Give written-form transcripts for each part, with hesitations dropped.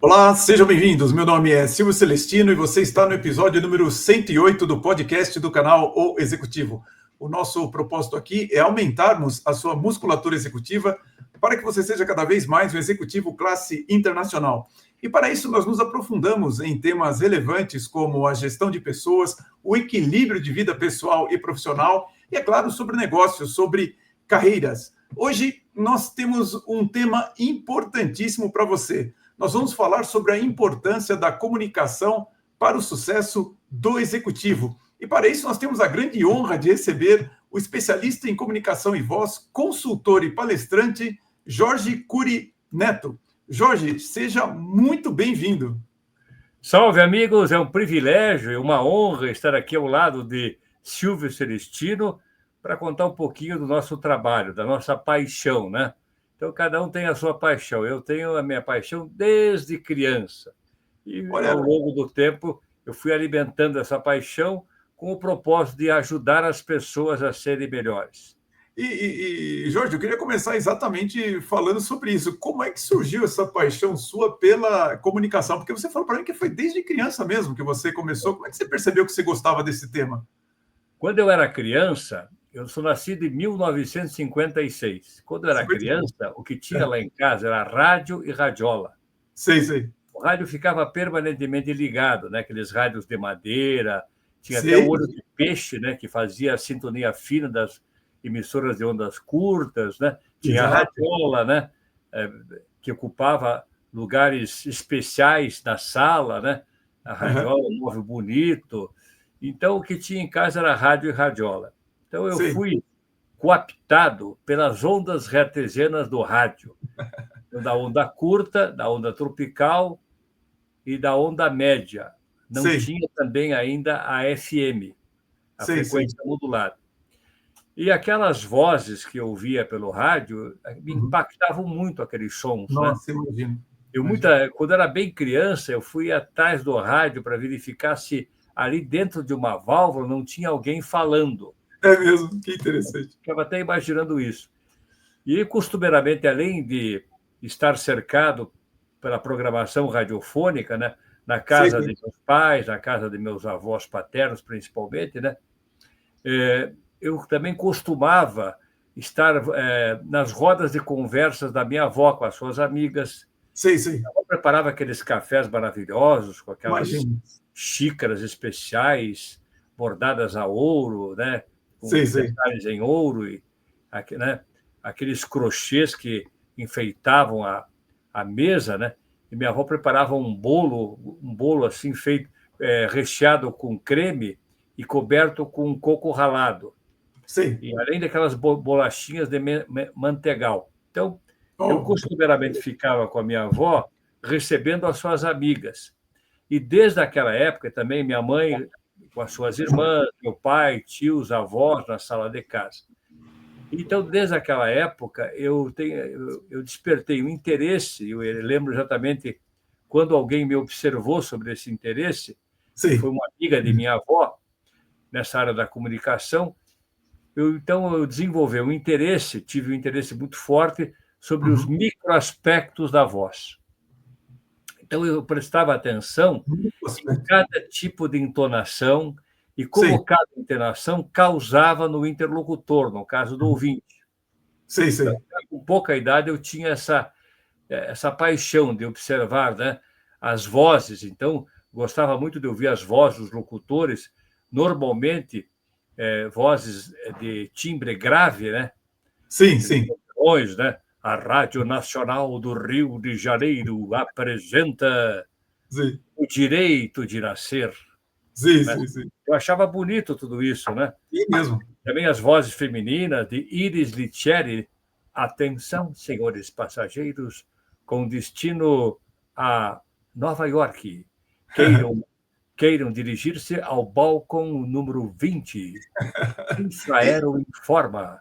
Olá, sejam bem-vindos. Meu nome é Silvio Celestino e você está no episódio número 108 do podcast do canal O Executivo. O nosso propósito aqui é aumentarmos a sua musculatura executiva para que você seja cada vez mais um executivo classe internacional. E para isso nós nos aprofundamos em temas relevantes como a gestão de pessoas, o equilíbrio de vida pessoal e profissional e, é claro, sobre negócios, sobre carreiras. Hoje nós temos um tema importantíssimo para você. Nós vamos falar sobre a importância da comunicação para o sucesso do executivo. E para isso nós temos a grande honra de receber o especialista em comunicação e voz, consultor e palestrante, Jorge Cury Neto. Jorge, seja muito bem-vindo. Salve, amigos! É um privilégio e uma honra estar aqui ao lado de Silvio Celestino para contar um pouquinho do nosso trabalho, da nossa paixão, né? Então, cada um tem a sua paixão. Eu tenho a minha paixão desde criança. E, ao longo do tempo, eu fui alimentando essa paixão com o propósito de ajudar as pessoas a serem melhores. Jorge, eu queria começar exatamente falando sobre isso. Como é que surgiu essa paixão sua pela comunicação? Porque você falou para mim que foi desde criança mesmo que você começou. Como é que você percebeu que você gostava desse tema? Quando eu era criança, eu sou nascido em 1956. Quando eu era criança, o que tinha lá em casa era rádio e radiola. Sei. O rádio ficava permanentemente ligado, né? Aqueles rádios de madeira, tinha até o olho de peixe, né? Que fazia a sintonia fina das emissoras de ondas curtas, né? Tinha a radiola, né? Que ocupava lugares especiais na sala, né? A radiola, um móvel bonito. Então, o que tinha em casa era rádio e radiola. Então, eu fui coaptado pelas ondas hertzianas do rádio, da onda curta, da onda tropical e da onda média. Não tinha também ainda a FM, a frequência modulada. E aquelas vozes que eu ouvia pelo rádio me impactavam muito, aqueles sons. Nossa, né? imagino. Quando era bem criança, eu fui atrás do rádio para verificar se ali dentro de uma válvula não tinha alguém falando. É mesmo, que interessante. Ficava até imaginando isso. E, costumeiramente, além de estar cercado pela programação radiofônica, né, na casa de meus pais, na casa de meus avós paternos, principalmente, né, eu também costumava estar nas rodas de conversas da minha avó com as suas amigas. A avó preparava aqueles cafés maravilhosos, com aquelas xícaras especiais, bordadas a ouro, né, com detalhes em ouro, e, né, aqueles crochês que enfeitavam a mesa, né? E minha avó preparava um bolo assim feito, recheado com creme e coberto com coco ralado. E além daquelas bolachinhas de mantegal. Então, eu costumeiramente ficava com a minha avó recebendo as suas amigas. E desde aquela época também minha mãe com as suas irmãs, meu pai, tios, avós na sala de casa. Então, desde aquela época, eu despertei um interesse, eu lembro exatamente quando alguém me observou sobre esse interesse, que foi uma amiga de minha avó, nessa área da comunicação. Então, eu desenvolvi um interesse, tive um interesse muito forte sobre os microaspectos da voz. Então, eu prestava atenção em cada tipo de entonação e como cada entonação causava no interlocutor, no caso do ouvinte. Então, com pouca idade, eu tinha essa paixão de observar, né, as vozes. Então, gostava muito de ouvir as vozes dos locutores, normalmente vozes de timbre grave, né? Sim. Né? A Rádio Nacional do Rio de Janeiro apresenta o direito de nascer. Sim. Eu achava bonito tudo isso, né? Sim mesmo. Também as vozes femininas de Iris Licheri. Atenção, senhores passageiros, com destino a Nova York. Queiram dirigir-se ao balcão número 20. Infraero informa.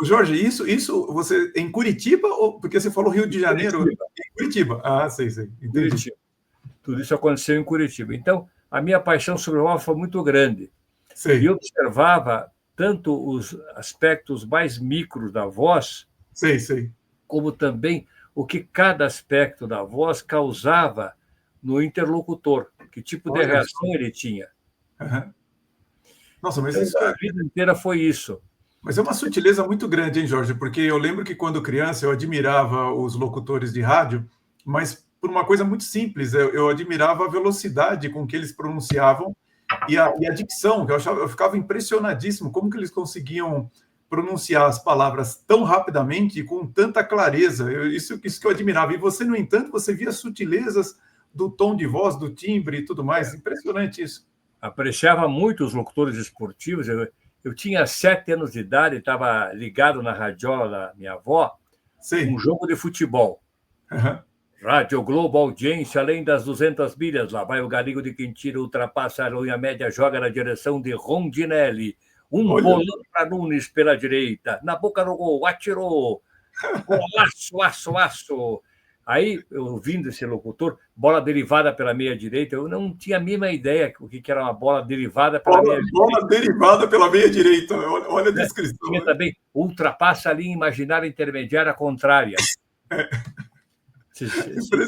Jorge, isso você em Curitiba, ou porque você falou Rio de Janeiro? Em Curitiba. Ah, sei. Entendi. Curitiba. Tudo isso aconteceu em Curitiba. Então, a minha paixão sobre o voz foi muito grande. E eu observava tanto os aspectos mais micros da voz, como também o que cada aspecto da voz causava no interlocutor, que tipo de reação ele tinha. Uhum. Nossa, mas Então, isso a vida inteira foi isso. mas é uma sutileza muito grande, hein, Jorge? Porque eu lembro que quando criança eu admirava os locutores de rádio, mas por uma coisa muito simples, eu admirava a velocidade com que eles pronunciavam e a dicção, que eu ficava impressionadíssimo como que eles conseguiam pronunciar as palavras tão rapidamente e com tanta clareza. Isso que eu admirava. E você, no entanto, você via sutilezas do tom de voz, do timbre e tudo mais. Impressionante isso. Apreciava muito os locutores esportivos. Eu tinha 7 anos de idade, estava ligado na radiola da minha avó, Sei. um jogo de futebol. Uhum. Rádio Globo, audiência além das 200 milhas. Lá vai o galinho de Quintino, ultrapassa a linha média, joga na direção de Rondinelli. Bolão para Nunes pela direita. Na boca do gol, atirou. Golaço, aço, aço. Aí, eu ouvindo esse locutor, bola derivada pela meia direita, eu não tinha a mínima ideia o que era uma bola derivada pela meia direita. Bola derivada pela meia direita. Olha a descrição. Tinha também, ultrapassa a linha imaginária intermediária contrária. Você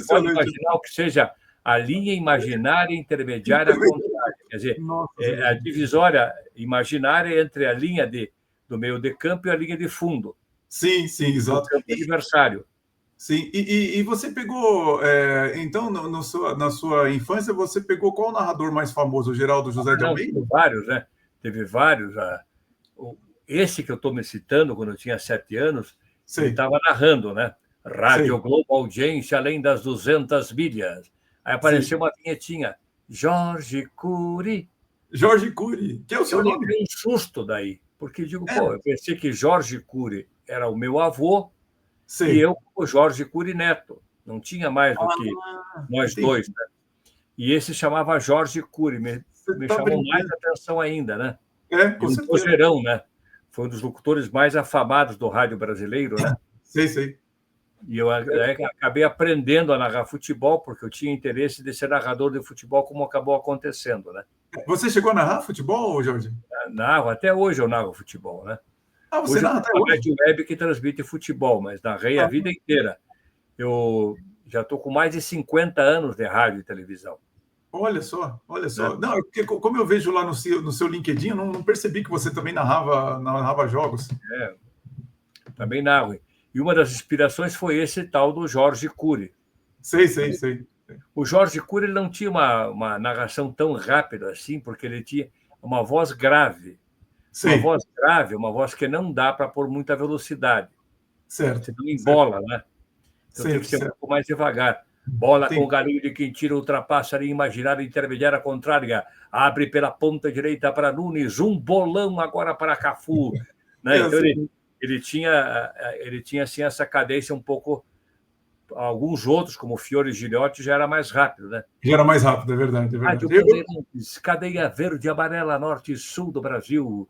pode imaginar o que seja a linha imaginária intermediária contrária. Quer dizer, a divisória imaginária entre a linha do meio de campo e a linha de fundo. Sim, exato. Do campo adversário. Sim, e você pegou, então, na sua infância, você pegou qual narrador mais famoso? O Geraldo José de Almeida? Teve vários, né? Teve vários. Esse que eu estou me citando, quando eu tinha 7 anos, ele estava narrando, né? Rádio Globo, audiência além das 200 milhas. Aí apareceu uma vinhetinha. Jorge Cury. Jorge Cury, que é o seu nome? Eu levei um susto daí, porque eu pensei que Jorge Cury era o meu avô e eu, o Jorge Cury Neto. Não tinha mais do que nós dois, né? E esse chamava Jorge Cury, me chamou mais atenção ainda, né? Com certeza. O Vozeirão, né? Foi um dos locutores mais afamados do rádio brasileiro, né? Sei. E eu acabei aprendendo a narrar futebol, porque eu tinha interesse de ser narrador de futebol, como acabou acontecendo, né? Você chegou a narrar futebol, Jorge? Narro, até hoje eu narro futebol, né? Você hoje narra até hoje? Rádio web que transmite futebol, mas narrei a vida inteira. Eu já estou com mais de 50 anos de rádio e televisão. Olha só. Não, porque como eu vejo lá no seu LinkedIn, eu não percebi que você também narrava jogos. Também narro. E uma das inspirações foi esse tal do Jorge Cury. Sei. O Jorge Cury não tinha uma narração tão rápida assim, porque ele tinha uma voz grave. Uma voz grave, uma voz que não dá para pôr muita velocidade. Certo. Você não embola, né? Então tem que ser um pouco mais devagar. Bola com o galinho de Quintino, ultrapassa a linha imaginária intermediária contrária, abre pela ponta direita para Nunes, bolão agora para Cafu. Né? Então ele tinha assim, essa cadência um pouco. Alguns outros, como o Fiore Giliotti, já era mais rápido, né? Já era mais rápido, é verdade. Rádio Bandeirantes, cadeia verde, amarela, norte e sul do Brasil.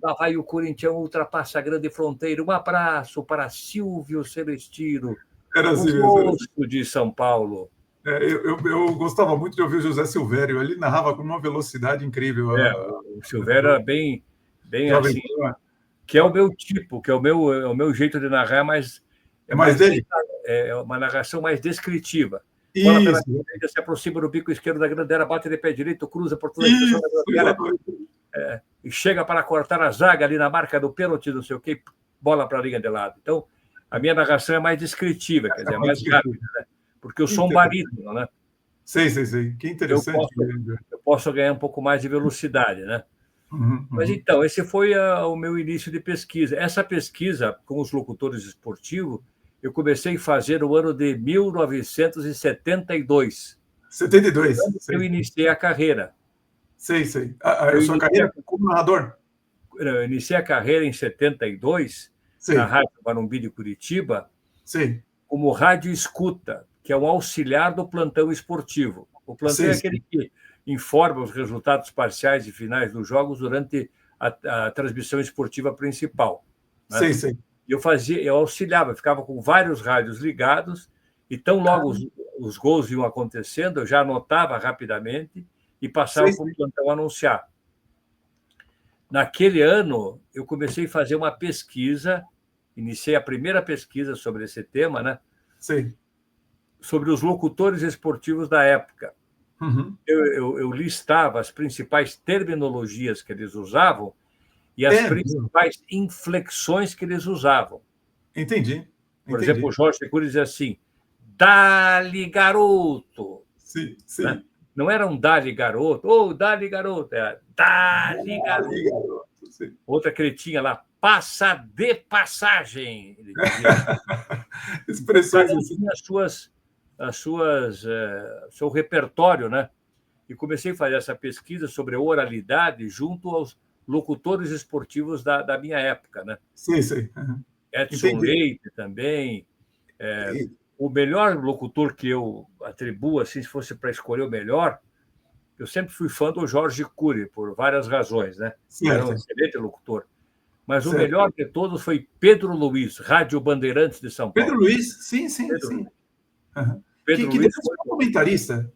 Lá vai o Corinthians, ultrapassa a grande fronteira. Um abraço para Silvio Celestino, o rosto de São Paulo. Eu gostava muito de ouvir o José Silvério. Ele narrava com uma velocidade incrível. O Silvério era bem assim, que é o meu tipo, que é o meu jeito de narrar, mas é uma narração mais descritiva. Bola pela direita, se aproxima do bico esquerdo da grandeira, bate de pé direito, cruza por toda a extensão da grandeira, e chega para cortar a zaga ali na marca do pênalti, não sei o quê, bola para a linha de lado. Então, a minha narração é mais descritiva, quer dizer, é mais rápida, né? Porque eu sou um barítono, né? Sei. Que interessante. Eu posso ganhar um pouco mais de velocidade, né? Mas então, esse foi o meu início de pesquisa. Essa pesquisa com os locutores esportivos, eu comecei a fazer no ano de 1972. 72? Eu iniciei a carreira. Sei. A sua carreira como narrador? Eu iniciei a carreira em 72, na Rádio Morumbi de Curitiba, como rádio escuta, que é um auxiliar do plantão esportivo. O plantão é aquele que informa os resultados parciais e finais dos jogos durante a transmissão esportiva principal. Né? Eu auxiliava, ficava com vários rádios ligados, e tão logo os gols iam acontecendo, eu já anotava rapidamente e passava para o plantão anunciar. Naquele ano, eu comecei a fazer uma pesquisa, iniciei a primeira pesquisa sobre esse tema, né? Sei. sobre os locutores esportivos da época. Uhum. Eu listava as principais terminologias que eles usavam e as principais inflexões que eles usavam. Entendi. Por exemplo, o Jorge Cury dizia assim, dali garoto. Sim, sim. Né? Não era um dali garoto, ou dali garoto, era dali garoto. Sim. Outra que ele tinha lá, passa de passagem. Ele dizia. Expressões assim. Seu repertório, né? E comecei a fazer essa pesquisa sobre oralidade junto aos locutores esportivos da minha época, né? Sim, sim. Uhum. Edson Leite também. O melhor locutor que eu atribuo, assim, se fosse para escolher o melhor, eu sempre fui fã do Jorge Cury, por várias razões, né? Certo. Era um excelente locutor. Mas o melhor de todos foi Pedro Luiz, Rádio Bandeirantes de São Paulo. Pedro Luiz, sim. Uhum. Pedro que Luiz foi comentarista.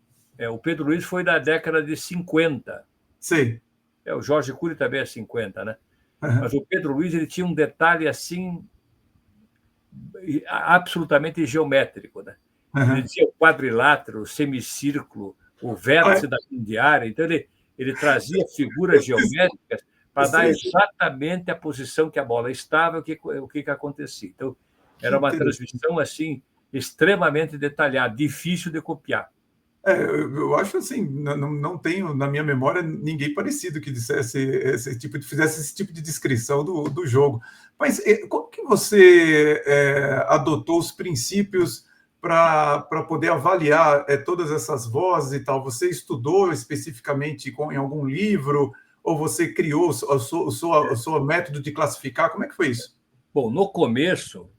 O Pedro Luiz foi da década de 50. Sei. O Jorge Cury também é 50, né? Uhum. Mas o Pedro Luiz ele tinha um detalhe assim absolutamente geométrico, né? Uhum. Ele tinha o quadrilátero, o semicírculo, o vértice da diária. Então ele trazia figuras geométricas para dar exatamente a posição que a bola estava, o que acontecia. Então era uma transmissão assim extremamente detalhada, difícil de copiar. Eu acho assim, não tenho na minha memória ninguém parecido que dissesse fizesse esse tipo de descrição do jogo. Mas como que você adotou os princípios para poder avaliar todas essas vozes e tal? Você estudou especificamente em algum livro ou você criou o seu método de classificar? Como é que foi isso? Bom, no começo,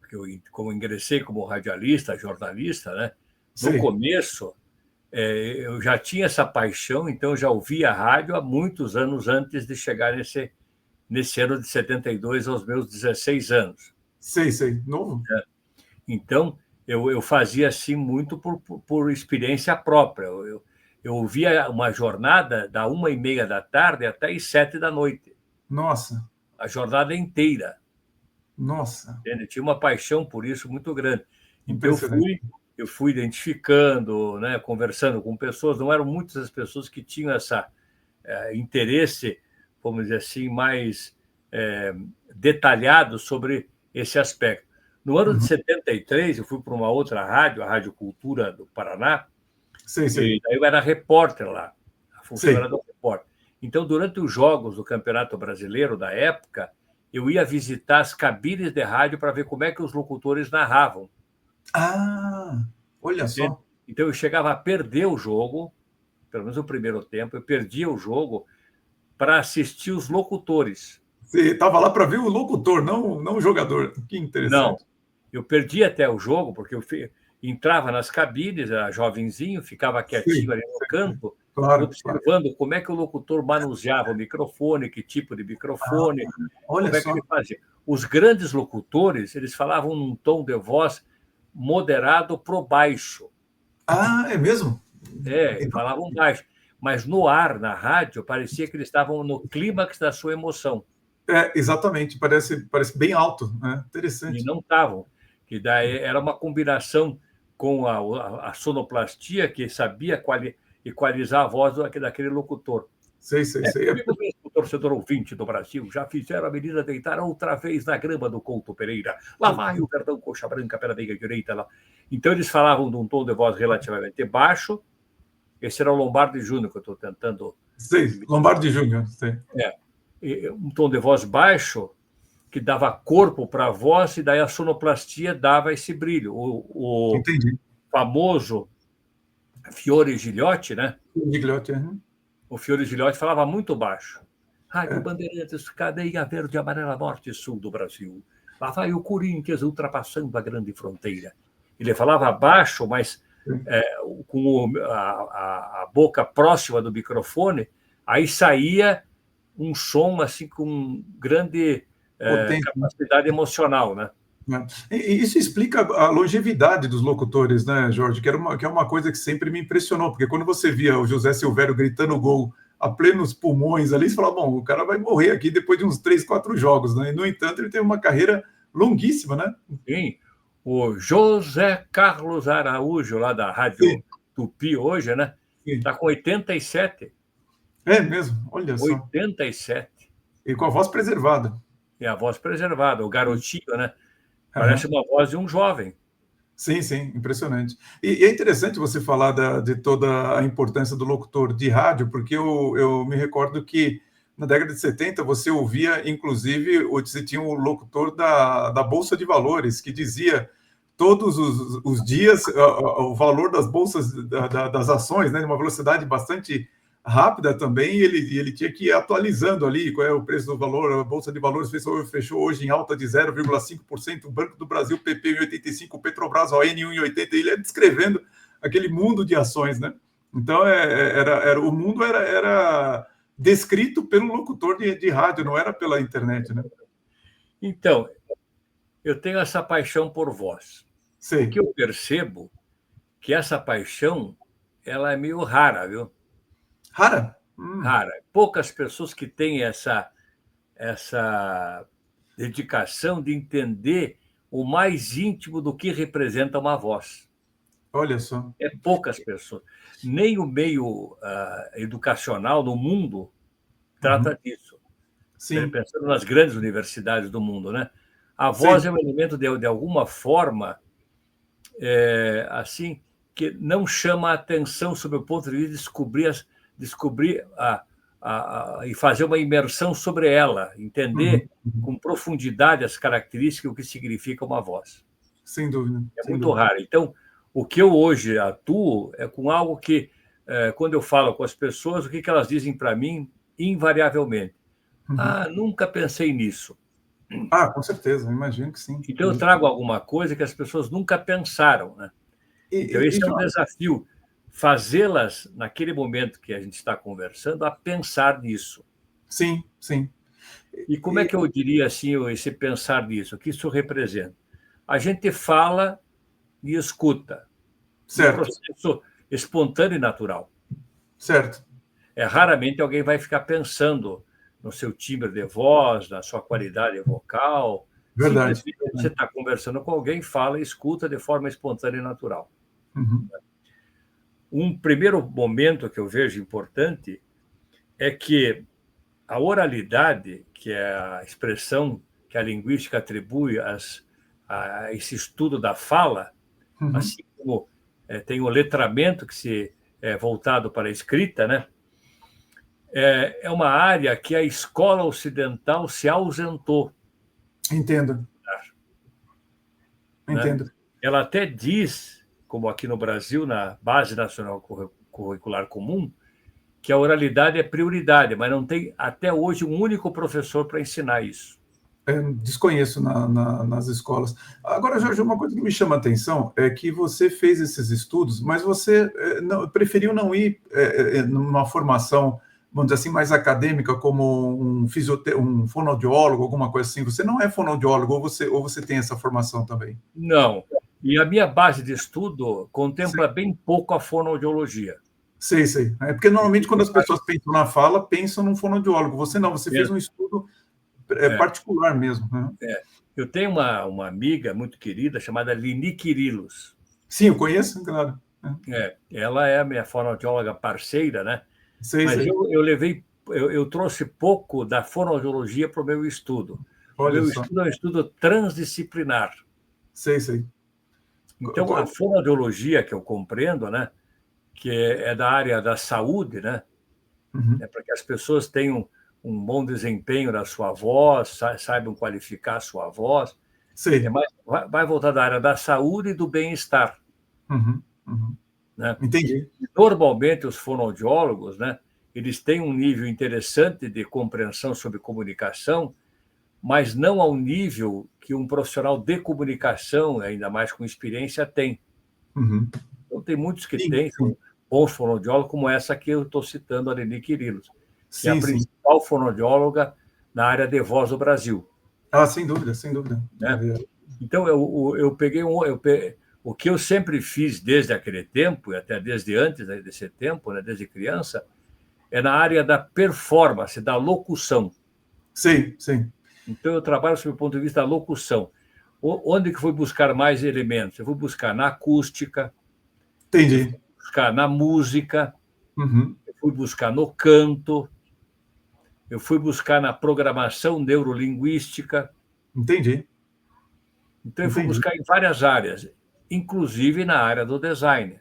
como ingressei como radialista, jornalista, né? No começo eu já tinha essa paixão, então eu já ouvia rádio há muitos anos antes de chegar nesse ano de 72, aos meus 16 anos. Sei, novo. Então, eu fazia assim muito por experiência própria. Eu ouvia uma jornada da 1h30 da tarde até as 7 da noite. Nossa! A jornada inteira. Nossa! Eu tinha uma paixão por isso muito grande. Então, eu fui identificando, né, conversando com pessoas, não eram muitas as pessoas que tinham esse interesse, vamos dizer assim, mais detalhado sobre esse aspecto. No ano de 73, eu fui para uma outra rádio, a Rádio Cultura do Paraná, e daí eu era repórter lá, a função era do repórter. Então, durante os jogos do Campeonato Brasileiro da época, eu ia visitar as cabines de rádio para ver como é que os locutores narravam. Ah, olha só. Então, eu chegava a perder o jogo, pelo menos o primeiro tempo, eu perdia o jogo para assistir os locutores. Você estava lá para ver o locutor, não o jogador. Que interessante. Não, eu perdi até o jogo, porque eu entrava nas cabines, era jovenzinho, ficava quietinho ali no canto, observando como é que o locutor manuseava o microfone, que tipo de microfone, como é que ele fazia. Os grandes locutores, eles falavam num tom de voz moderado para o baixo. Ah, é mesmo? Falavam baixo. Mas no ar, na rádio, parecia que eles estavam no clímax da sua emoção. Exatamente, parece bem alto, né? Interessante. E não estavam. Que daí era uma combinação com a sonoplastia, que sabia equalizar a voz daquele locutor. Sei. O torcedor ouvinte do Brasil já fizeram a menina deitar outra vez na grama do Couto Pereira. Lá vai o Verdão Coxa Branca pela meia direita. Lá. Então, eles falavam de um tom de voz relativamente baixo. Esse era o Lombardi Júnior que eu estou tentando... Sei, Lombardi Júnior, sei. Um tom de voz baixo que dava corpo para a voz e daí a sonoplastia dava esse brilho. O famoso Fiore Gilhote, né? O Fiore Gilhote falava muito baixo. Rádio Bandeirantes, cadeia verde, amarela, norte e sul do Brasil. Lá vai o Corinthians ultrapassando a grande fronteira. Ele falava baixo, mas com a boca próxima do microfone, aí saía um som assim com grande capacidade emocional, né? E isso explica a longevidade dos locutores, né, Jorge? Que é uma coisa que sempre me impressionou, porque quando você via o José Silvério gritando gol a plenos pulmões ali, você falava, bom, o cara vai morrer aqui depois de uns 3, 4 jogos, né? E, no entanto, ele teve uma carreira longuíssima, né? Sim. O José Carlos Araújo, lá da Rádio Tupi hoje, né? Está com 87. É mesmo? Olha só. 87. E com a voz preservada. E a voz preservada, o garotinho, né? Parece uma voz de um jovem. Sim, sim, impressionante. E é interessante você falar de toda a importância do locutor de rádio, porque eu me recordo que na década de 70 você ouvia, inclusive, você tinha o locutor da Bolsa de Valores, que dizia todos os dias o valor das bolsas, das ações, né, de uma velocidade bastante rápida também, e ele tinha que ir atualizando ali qual é o preço do valor. A Bolsa de Valores fechou hoje em alta de 0,5%, o Banco do Brasil, PP, em 85%, Petrobras, ON, 1,80%, ele ia descrevendo aquele mundo de ações, né? Então, o mundo era descrito pelo locutor de rádio, não era pela internet, né? Então, eu tenho essa paixão por voz. Sei. O que eu percebo que essa paixão ela é meio rara, viu? Rara? Rara. Poucas pessoas que têm essa dedicação de entender o mais íntimo do que representa uma voz. Olha só. É poucas pessoas. Nem o meio educacional no mundo trata disso. Sim. Pensando nas grandes universidades do mundo, né? A voz é um elemento, de alguma forma, assim, que não chama a atenção sob o ponto de vista de descobrir e fazer uma imersão sobre ela, entender com profundidade as características, o que significa uma voz. Sem dúvida. É muito raro. Então, o que eu hoje atuo é com algo que, quando eu falo com as pessoas, o que elas dizem para mim, invariavelmente? Nunca pensei nisso. Com certeza, imagino que sim. Então, eu trago alguma coisa que as pessoas nunca pensaram, né? Então, esse é um desafio, fazê-las, naquele momento que a gente está conversando, a pensar nisso. Sim, sim. E como é que eu diria assim, esse pensar nisso? O que isso representa? A gente fala e escuta. Certo. Um processo espontâneo e natural. Certo. Raramente alguém vai ficar pensando no seu timbre de voz, na sua qualidade vocal. Verdade. Simplesmente você está conversando com alguém, fala e escuta de forma espontânea e natural. Um primeiro momento que eu vejo importante é que a oralidade, que é a expressão que a linguística atribui a esse estudo da fala, assim como tem o letramento que é voltado para a escrita, né? É uma área que a escola ocidental se ausentou. Entendo. Né? Ela até diz, como aqui no Brasil, na Base Nacional Curricular Comum, que a oralidade é prioridade, mas não tem, até hoje, um único professor para ensinar isso. Desconheço nas escolas. Agora, Jorge, uma coisa que me chama a atenção é que você fez esses estudos, mas você preferiu não ir numa formação, vamos dizer assim, mais acadêmica, como um fonoaudiólogo, alguma coisa assim. Você não é fonoaudiólogo, ou você tem essa formação também? Não. E a minha base de estudo contempla bem pouco a fonoaudiologia. Sei. É porque, normalmente, quando as pessoas pensam na fala, pensam num fonoaudiólogo. Você não, você fez um estudo particular mesmo. Né? Eu tenho uma amiga muito querida chamada Lini Quirilos. Sim, eu conheço, claro. Ela é a minha fonoaudióloga parceira, né? Sei. Eu trouxe pouco da fonoaudiologia para o meu estudo. O meu estudo é um estudo transdisciplinar. Sei. Então, a fonoaudiologia que eu compreendo, né, que é da área da saúde, né, é para que as pessoas tenham um bom desempenho na sua voz, saibam qualificar a sua voz. Sei. Vai voltar da área da saúde e do bem-estar. Né? Entendi. Normalmente, os fonoaudiólogos, né, eles têm um nível interessante de compreensão sobre comunicação, mas não ao nível que um profissional de comunicação, ainda mais com experiência, tem. Então, tem muitos que têm, são bons fonoaudiólogos, como essa que eu estou citando, a Lini Quirilos, que é a principal fonoaudióloga na área de voz do Brasil. Sem dúvida. Né? Então, eu peguei o que eu sempre fiz desde aquele tempo, e até desde antes desse tempo, né, desde criança, é na área da performance, da locução. Sim. Então, eu trabalho sob o ponto de vista da locução. Onde que eu fui buscar mais elementos? Eu fui buscar na acústica, Entendi. buscar na música, Uhum. eu fui buscar no canto, eu fui buscar na programação neurolinguística. Entendi. Então, eu fui Entendi. buscar em várias áreas, inclusive na área do design.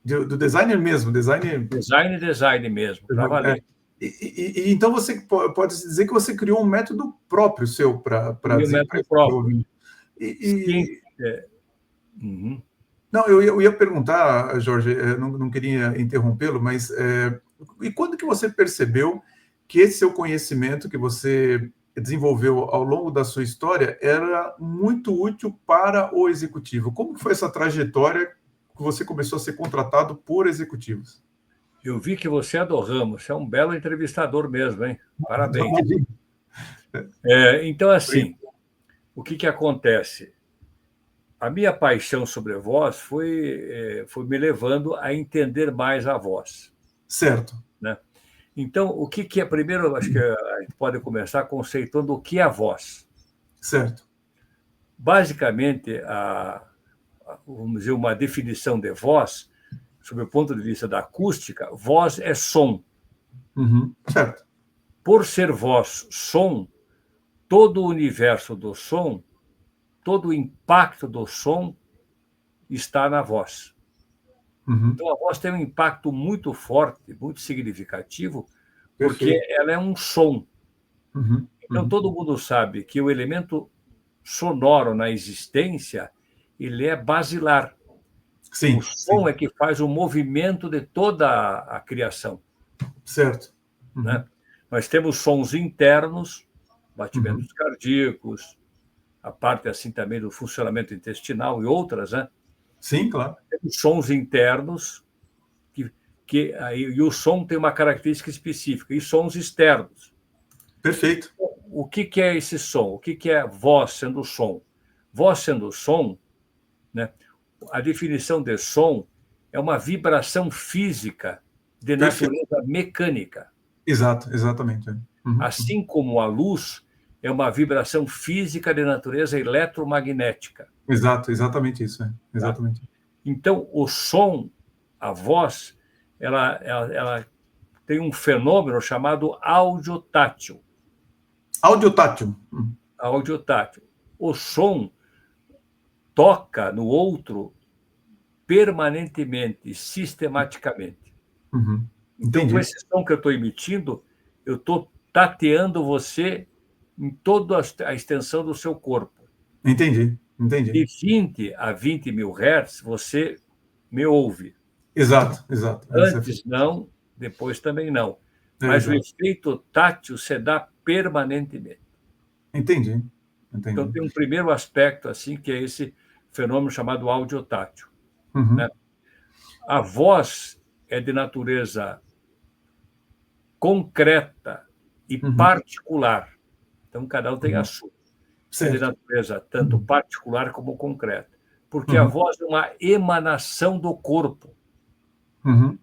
Do designer mesmo, design. Design mesmo, para valer. Então você pode dizer que você criou um método próprio seu para Meu método próprio. desenvolvimento. Sim. Uhum. Não, eu ia perguntar, Jorge, não queria interrompê-lo, mas e quando que você percebeu que esse seu conhecimento que você desenvolveu ao longo da sua história era muito útil para o executivo? Como que foi essa trajetória que você começou a ser contratado por executivos? Eu vi que você é do ramo, você é um belo entrevistador mesmo, hein? Parabéns. Então, assim, o que acontece? A minha paixão sobre a voz foi me levando a entender mais a voz. Certo. Né? Então, o que é? Primeiro, acho que a gente pode começar conceituando o que é a voz. Certo. Basicamente, vamos dizer, uma definição de voz, sob o ponto de vista da acústica, voz é som. Uhum. Certo. Por ser voz som, todo o universo do som, todo o impacto do som está na voz. Uhum. Então, a voz tem um impacto muito forte, muito significativo, porque Perfeito. ela é um som. Uhum. Então, todo mundo sabe que o elemento sonoro na existência, ele é basilar. Sim, O som sim. é que faz o movimento de toda a criação. Certo. Uhum. Né? Nós temos sons internos, batimentos cardíacos, a parte assim também do funcionamento intestinal e outras, né? Sim, claro. Temos sons internos, e o som tem uma característica específica, e sons externos. Perfeito. O que é esse som? O que é voz sendo som? Voz sendo som, né? A definição de som é uma vibração física de natureza mecânica. Exato, exatamente. Assim como a luz é uma vibração física de natureza eletromagnética. Exato, exatamente isso. Exatamente. Tá? Então, o som, a voz, ela tem um fenômeno chamado audiotátil. Audiotátil. Audiotátil. O som toca no outro permanentemente, sistematicamente. Uhum. Então, com esse som que eu estou emitindo, eu estou tateando você em toda a extensão do seu corpo. Entendi. De 20 a 20 mil hertz, você me ouve. Exato. Antes não, depois também não. Mas o efeito tátil se dá permanentemente. Entendi. Então, tem um primeiro aspecto, assim, que é esse fenômeno chamado audiotátil. Uhum. Né? A voz é de natureza concreta e particular. Então, cada um tem a sua. É de natureza tanto particular como concreta. Porque a voz é uma emanação do corpo. Uhum.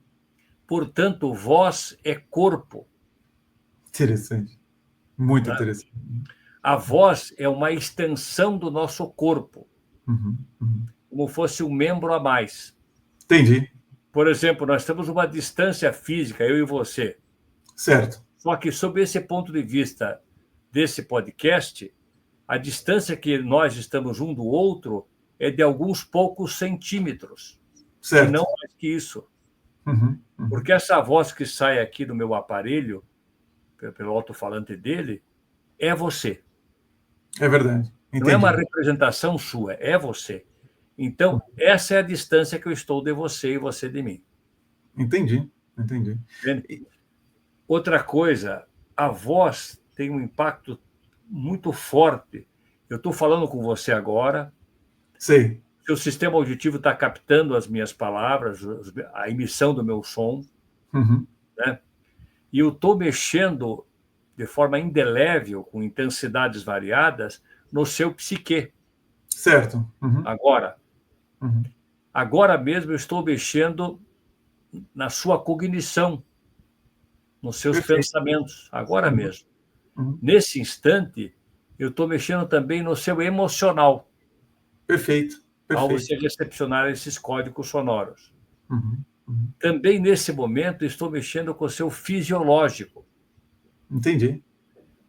Portanto, voz é corpo. Interessante. Muito interessante. A voz é uma extensão do nosso corpo. Como fosse um membro a mais. Entendi. Por exemplo, nós temos uma distância física, eu e você. Certo. Só que, sob esse ponto de vista desse podcast, a distância que nós estamos um do outro é de alguns poucos centímetros. Certo. E não mais que isso. Porque essa voz que sai aqui do meu aparelho, pelo alto-falante dele, é você. É verdade. Entendi. Não é uma representação sua, é você. Então, essa é a distância que eu estou de você e você de mim. Entendi. Outra coisa, a voz tem um impacto muito forte. Eu estou falando com você agora. Sei. Seu sistema auditivo está captando as minhas palavras, a emissão do meu som. Né? E eu estou mexendo de forma indelével, com intensidades variadas, no seu psique. Certo. Agora mesmo eu estou mexendo na sua cognição, nos seus pensamentos, agora mesmo. Nesse instante, eu estou mexendo também no seu emocional, Perfeito, ao perfeito. você recepcionar esses códigos sonoros. Uhum, uhum. Também, nesse momento, estou mexendo com o seu fisiológico. Entendi.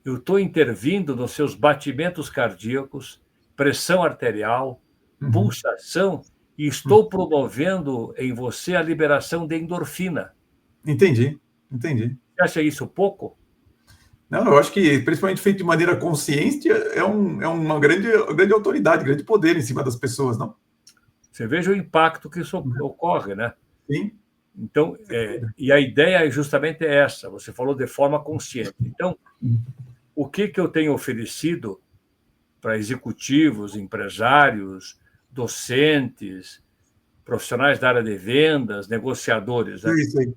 Eu estou intervindo nos seus batimentos cardíacos, pressão arterial, Uhum, pulsação, e estou promovendo em você a liberação de endorfina. entendi, entendi. Você acha isso pouco? Não, eu acho que, principalmente feito de maneira consciente, é uma grande autoridade, grande poder em cima das pessoas, não? Você veja o impacto que isso ocorre, né? Sim, Então, sem dúvida. e a ideia é justamente essa, você falou de forma consciente. Então, o que eu tenho oferecido para executivos, empresários, docentes, profissionais da área de vendas, negociadores, né? Isso aí.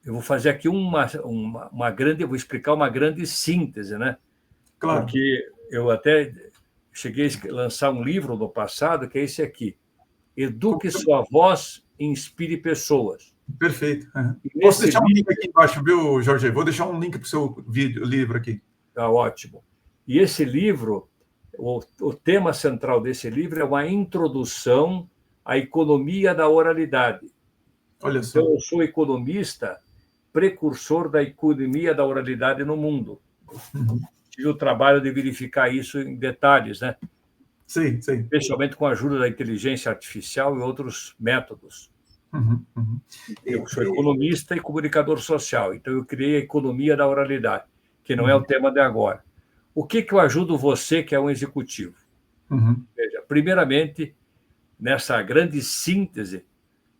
Eu vou fazer aqui uma grande, eu vou explicar uma grande síntese, né? Claro. Porque eu até cheguei a lançar um livro no passado, que é esse aqui, Eduque Sua Voz, Inspire Pessoas. Perfeito. Uhum. E Posso nesse deixar um link livro, aqui embaixo, viu, Jorge? Vou deixar um link para o seu livro aqui. tá ótimo. E esse livro, o tema central desse livro é uma introdução à economia da oralidade. Olha Então, só. eu sou economista, precursor da economia da oralidade no mundo. Uhum. Tive o trabalho de verificar isso em detalhes, né? Sim, sim. Especialmente com a ajuda da inteligência artificial e outros métodos. Uhum, uhum. Eu sou economista e comunicador social, então eu criei a economia da oralidade, que não é o tema de agora. O que eu ajudo você, que é um executivo? Uhum. Veja, primeiramente, nessa grande síntese,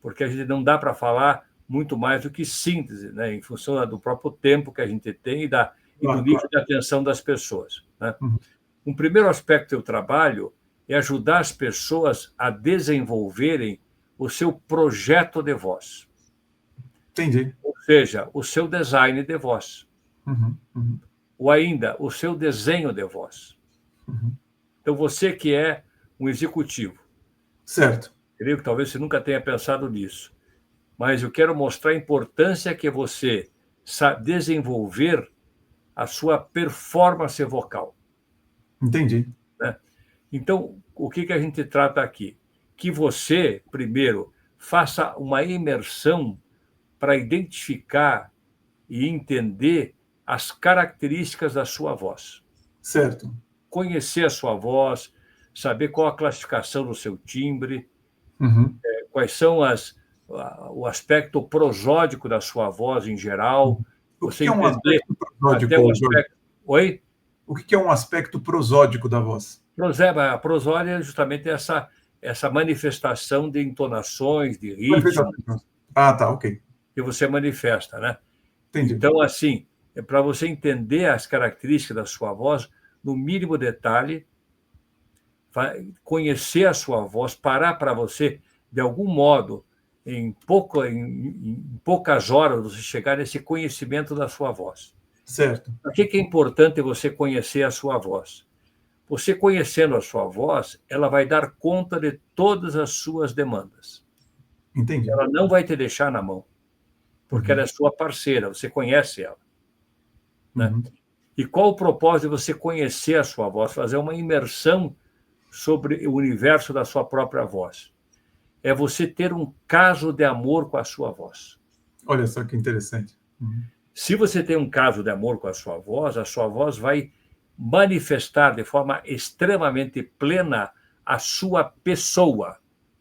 porque a gente não dá para falar muito mais do que síntese, né? Em função do próprio tempo que a gente tem e do nível Claro. de atenção das pessoas, né? Uhum. Um primeiro aspecto do trabalho é ajudar as pessoas a desenvolverem o seu projeto de voz, Entendi. ou seja, o seu design de voz, Uhum, uhum, ou ainda o seu desenho de voz. uhum. Então, você que é um executivo, Certo. creio que talvez você nunca tenha pensado nisso, mas eu quero mostrar a importância que é você desenvolver a sua performance vocal, Entendi. né? Então, o que a gente trata aqui? Que você, primeiro, faça uma imersão para identificar e entender as características da sua voz. Certo. Conhecer a sua voz, saber qual a classificação do seu timbre, Uhum. quais são o aspecto prosódico da sua voz em geral, O você que é um entender aspecto até o prosódico, Jorge? aspecto... Oi? O que é um aspecto prosódico da voz? A prosódia é justamente essa manifestação de entonações, de ritmo Ah, tá, ok. que você manifesta, né? Entendi. Então, assim, é para você entender as características da sua voz, no mínimo detalhe, conhecer a sua voz, parar para você, de algum modo, em poucas horas, você chegar nesse conhecimento da sua voz. Certo. Por que é importante você conhecer a sua voz? Você conhecendo a sua voz, ela vai dar conta de todas as suas demandas. Entendi. Ela não vai te deixar na mão, porque ela é sua parceira, você conhece ela, né? Uhum. E qual o propósito de você conhecer a sua voz? Fazer uma imersão sobre o universo da sua própria voz. É você ter um caso de amor com a sua voz. Olha só que interessante. Uhum. Se você tem um caso de amor com a sua voz vai manifestar de forma extremamente plena a sua pessoa.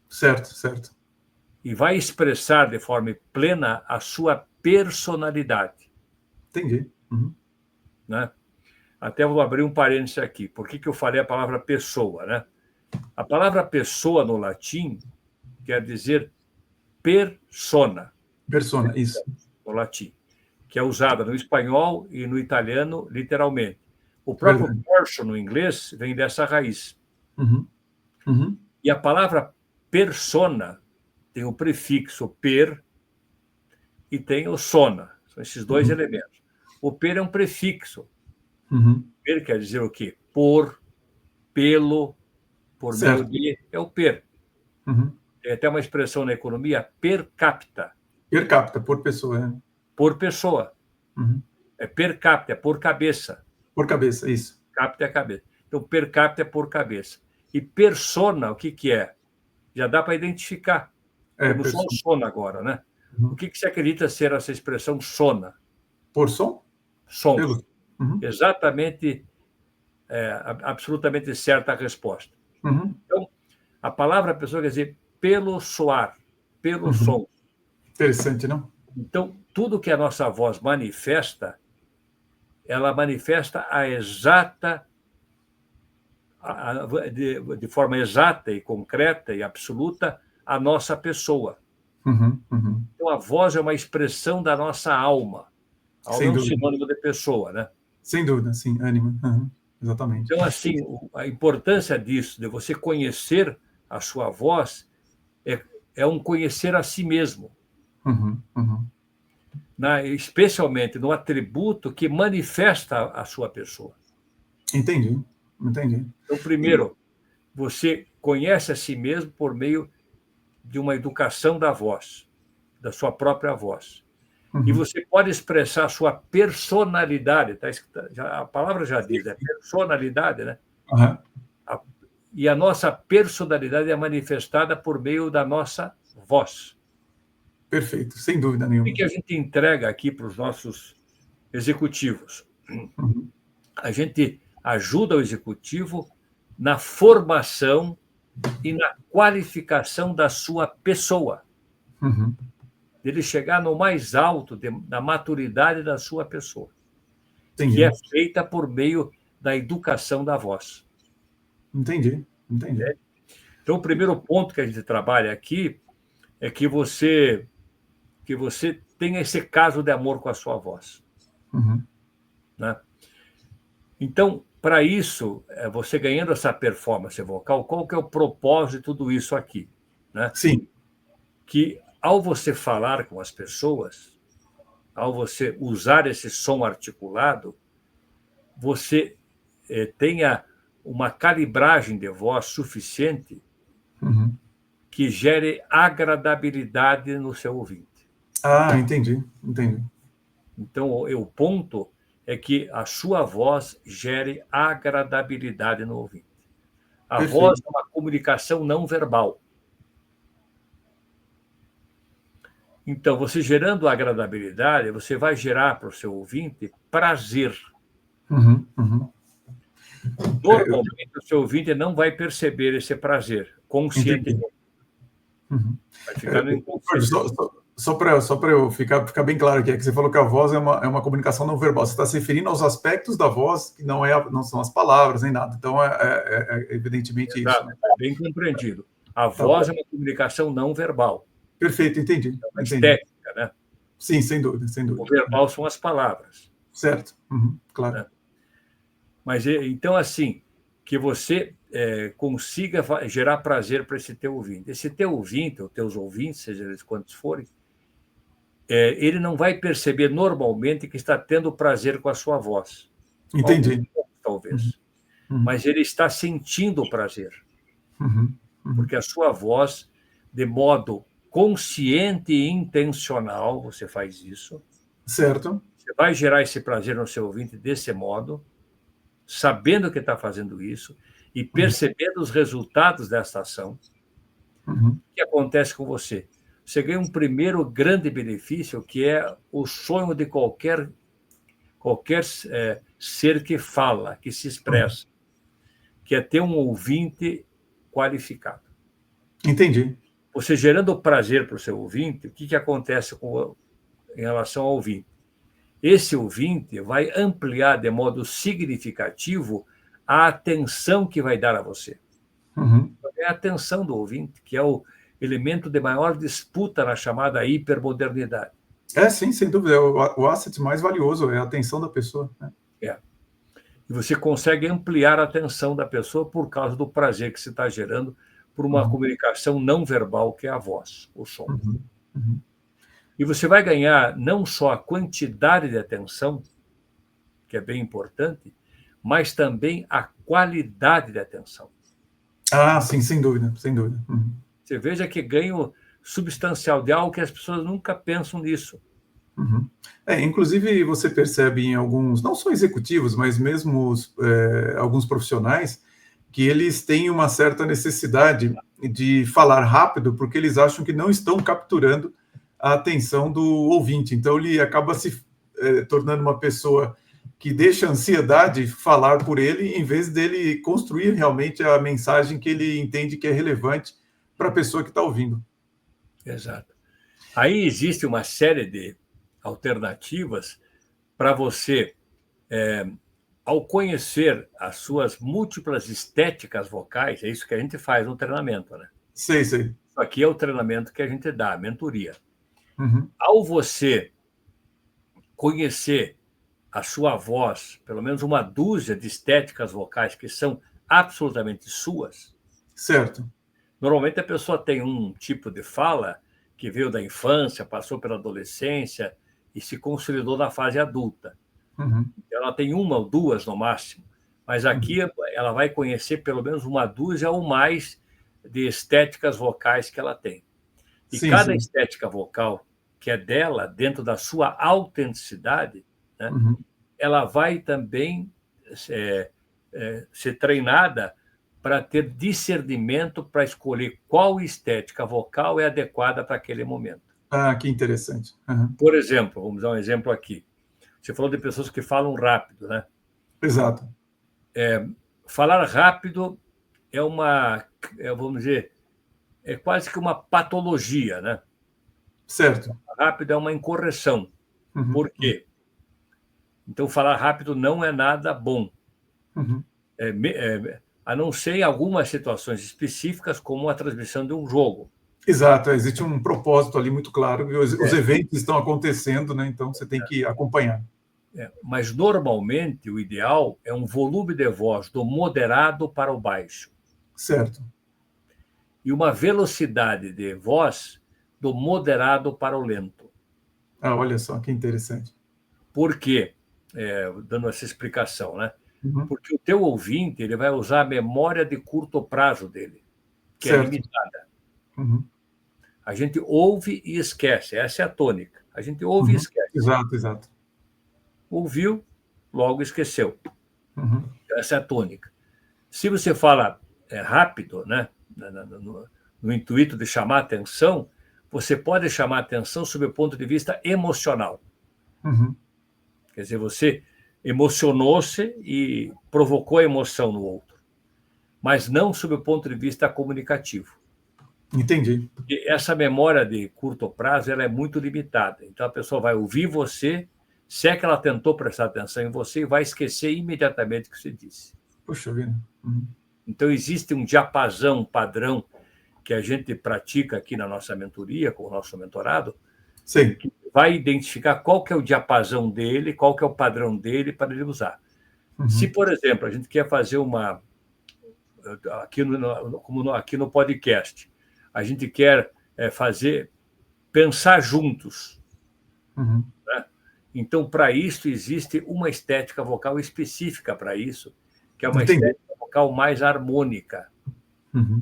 Certo, certo. E vai expressar de forma plena a sua personalidade. Entendi. Uhum. Né? Até vou abrir um parênteses aqui. Por que eu falei a palavra pessoa? Né? A palavra pessoa no latim quer dizer persona. Persona, isso. No latim, que é usada no espanhol e no italiano, literalmente. O próprio Verdade. person no inglês vem dessa raiz. Uhum. Uhum. E a palavra persona tem o prefixo per e tem o sona. São esses dois elementos. O per é um prefixo. Uhum. Per quer dizer o quê? Por, pelo, por meio Certo. de, é o per. Uhum. Tem até uma expressão na economia, per capita, Per capita, por pessoa, por pessoa. Uhum. É per capita, é por cabeça. Por cabeça, isso. capita é a cabeça. Então, per capita é por cabeça. E persona, o que é? Já dá para identificar. Temos só o sona agora, né? O que você acredita ser essa expressão sona? Por som? Som. Exatamente, absolutamente certa a resposta. Então, a palavra pessoa quer dizer pelo soar, pelo som. Interessante, não? Então, tudo que a nossa voz manifesta, ela manifesta de forma exata e concreta e absoluta a nossa pessoa. Então, a voz é uma expressão da nossa alma. Alma é um sinônimo de pessoa, né? Sem dúvida, sim, ânima. Exatamente. Então, assim, a importância disso, de você conhecer a sua voz, é um conhecer a si mesmo. Especialmente no atributo que manifesta a sua pessoa. Entendi. Então, primeiro, você conhece a si mesmo por meio de uma educação da voz, da sua própria voz. E você pode expressar a sua personalidade, a palavra já diz, é personalidade, né? E a nossa personalidade é manifestada por meio da nossa voz. Perfeito, sem dúvida nenhuma. O que a gente entrega aqui para os nossos executivos? A gente ajuda o executivo na formação e na qualificação da sua pessoa. Ele chegar no mais alto da maturidade da sua pessoa. Entendi. Que é feita por meio da educação da voz. Entendi. Então, o primeiro ponto que a gente trabalha aqui é que você tenha esse caso de amor com a sua voz. Né? Então, para isso, você ganhando essa performance vocal, qual que é o propósito de tudo isso aqui? Né? Sim. Que, ao você falar com as pessoas, ao você usar esse som articulado, você tenha uma calibragem de voz suficiente que gere agradabilidade no seu ouvinte. Entendi. Então, o ponto é que a sua voz gere agradabilidade no ouvinte. A voz é uma comunicação não verbal. Então, você gerando agradabilidade, você vai gerar para o seu ouvinte prazer. Normalmente, o seu ouvinte não vai perceber esse prazer conscientemente. Vai ficar no inconsciente. Só para eu ficar bem claro aqui, é que você falou que a voz é uma comunicação não verbal. Você está se referindo aos aspectos da voz, que não são as palavras nem nada. Então, é evidentemente isso. Né? Bem compreendido. A voz é uma comunicação não verbal. Perfeito, entendi. É uma técnica, né? Sim, sem dúvida. O verbal são as palavras. Certo, claro. Né? Mas, então, assim, que você consiga gerar prazer para esse teu ouvinte. Esse teu ouvinte, ou teus ouvintes, seja eles quantos forem, ele não vai perceber normalmente que está tendo prazer com a sua voz. Entendi. Talvez. Mas ele está sentindo o prazer. Porque a sua voz, de modo consciente e intencional, você faz isso. Certo. Você vai gerar esse prazer no seu ouvinte desse modo, sabendo que está fazendo isso e percebendo os resultados dessa ação. O que acontece com você? Você ganha um primeiro grande benefício, que é o sonho de qualquer ser que fala, que se expressa, que é ter um ouvinte qualificado. Entendi. Você gerando prazer para o seu ouvinte, o que acontece em relação ao ouvinte? Esse ouvinte vai ampliar de modo significativo a atenção que vai dar a você. É a atenção do ouvinte, que é o elemento de maior disputa na chamada hipermodernidade. Sim, sem dúvida. O asset mais valioso é a atenção da pessoa. Né? E você consegue ampliar a atenção da pessoa por causa do prazer que você está gerando por uma comunicação não verbal, que é a voz, o som. E você vai ganhar não só a quantidade de atenção, que é bem importante, mas também a qualidade de atenção. Sim, sem dúvida. Você veja que ganho substancial de algo que as pessoas nunca pensam nisso. Uhum. Inclusive, você percebe em alguns, não só executivos, mas mesmo alguns profissionais, que eles têm uma certa necessidade de falar rápido, porque eles acham que não estão capturando a atenção do ouvinte. Então, ele acaba se tornando uma pessoa que deixa a ansiedade falar por ele, em vez dele construir realmente a mensagem que ele entende que é relevante para a pessoa que está ouvindo. Exato. Aí existe uma série de alternativas para você, ao conhecer as suas múltiplas estéticas vocais, é isso que a gente faz no treinamento, né? Sei. Isso aqui é o treinamento que a gente dá, a mentoria. Uhum. Ao você conhecer a sua voz, pelo menos uma dúzia de estéticas vocais que são absolutamente suas. Certo. Normalmente a pessoa tem um tipo de fala que veio da infância, passou pela adolescência e se consolidou na fase adulta. Uhum. Ela tem uma ou duas no máximo, mas aqui ela vai conhecer pelo menos uma dúzia ou mais de estéticas vocais que ela tem. E Sim, cada sim. estética vocal que é dela, dentro da sua autenticidade, né, Uhum. ela vai também ser treinada para ter discernimento para escolher qual estética vocal é adequada para aquele momento. Ah, que interessante. Uhum. Por exemplo, vamos dar um exemplo aqui. Você falou de pessoas que falam rápido, né? Exato. Falar rápido é vamos dizer, é quase que uma patologia, né? Certo. Rápido é uma incorreção. Uhum. Por quê? Então, falar rápido não é nada bom. Uhum. A não ser em algumas situações específicas, como a transmissão de um jogo. Exato, existe um propósito ali muito claro, e os eventos estão acontecendo, né? Então você tem que acompanhar. Mas, normalmente, o ideal é um volume de voz do moderado para o baixo. Certo. E uma velocidade de voz do moderado para o lento. Ah, olha só, que interessante. Por quê? Dando essa explicação, né? Uhum. Porque o teu ouvinte ele vai usar a memória de curto prazo dele, que é Certo. limitada. Uhum. A gente ouve e esquece, essa é a tônica. A gente ouve e Uhum. esquece. Exato. Ouviu, logo esqueceu. Uhum. Essa é a tônica. Se você fala rápido, né, no intuito de chamar atenção, você pode chamar atenção sob o ponto de vista emocional. Uhum. Quer dizer, você emocionou-se e provocou emoção no outro, mas não sob o ponto de vista comunicativo. Entendi. Porque essa memória de curto prazo ela é muito limitada. Então, a pessoa vai ouvir você, se é que ela tentou prestar atenção em você, e vai esquecer imediatamente o que você disse. Poxa vida. Uhum. Então, existe um diapasão, um padrão, que a gente pratica aqui na nossa mentoria, com o nosso mentorado, Sim. que vai identificar qual que é o diapasão dele, qual que é o padrão dele para ele usar. Uhum. Se, por exemplo, a gente quer fazer aqui no podcast, a gente quer pensar juntos. Uhum. Né? Então, para isso, existe uma estética vocal específica para isso, que é uma estética vocal mais harmônica, uhum.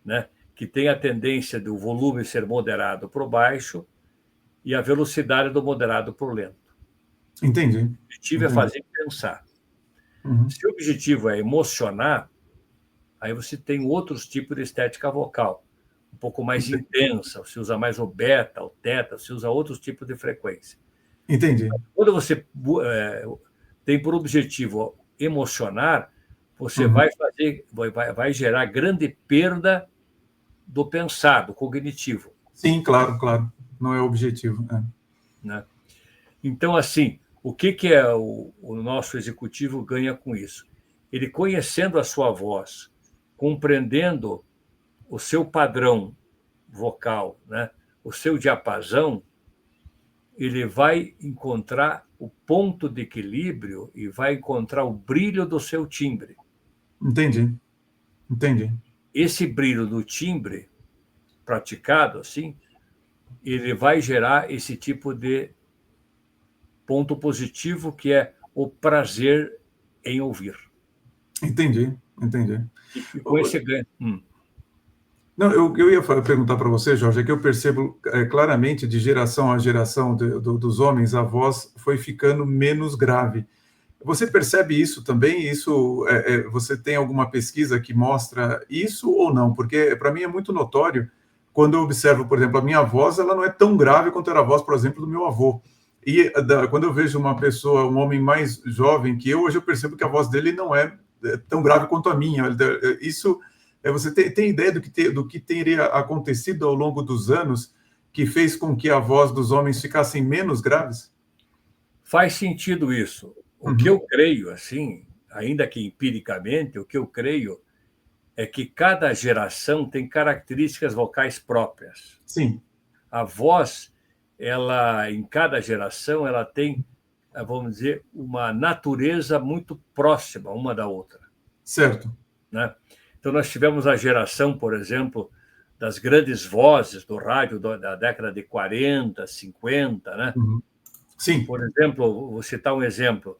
né? Que tem a tendência do volume ser moderado para o baixo e a velocidade do moderado para o lento. Entendi. O objetivo é fazer pensar. Uhum. Se o objetivo é emocionar, aí você tem outros tipos de estética vocal, um pouco mais intensa, você usa mais o beta, o teta, você usa outros tipos de frequência. Entendi. Quando você tem por objetivo emocionar, você Uhum. vai gerar grande perda do pensar, do cognitivo. Sim, claro. Não é o objetivo. Né? Então, assim, o que é o nosso executivo ganha com isso? Ele, conhecendo a sua voz, compreendendo o seu padrão vocal, né? O seu diapasão, ele vai encontrar o ponto de equilíbrio e vai encontrar o brilho do seu timbre. Entendi. Esse brilho do timbre praticado, assim, ele vai gerar esse tipo de ponto positivo, que é o prazer em ouvir. Entendi. E com esse ganho. Não, eu ia perguntar para você, Jorge, é que eu percebo claramente, de geração a geração dos homens, a voz foi ficando menos grave. Você percebe isso também? Isso, você tem alguma pesquisa que mostra isso ou não? Porque para mim é muito notório quando eu observo, por exemplo, a minha voz, ela não é tão grave quanto era a voz, por exemplo, do meu avô. E quando eu vejo uma pessoa, um homem mais jovem que eu, hoje eu percebo que a voz dele não é tão grave quanto a minha. Isso, você tem ideia do que teria acontecido ao longo dos anos que fez com que a voz dos homens ficassem menos graves? Faz sentido isso. O que Uhum. eu creio, assim, ainda que empiricamente, o que eu creio é que cada geração tem características vocais próprias. Sim, A voz, ela, em cada geração, ela tem, vamos dizer, uma natureza muito próxima uma da outra, certo. né? Então, nós tivemos a geração, por exemplo, das grandes vozes do rádio da década de 40, 50, né? Uhum. Sim. Por exemplo, vou citar um exemplo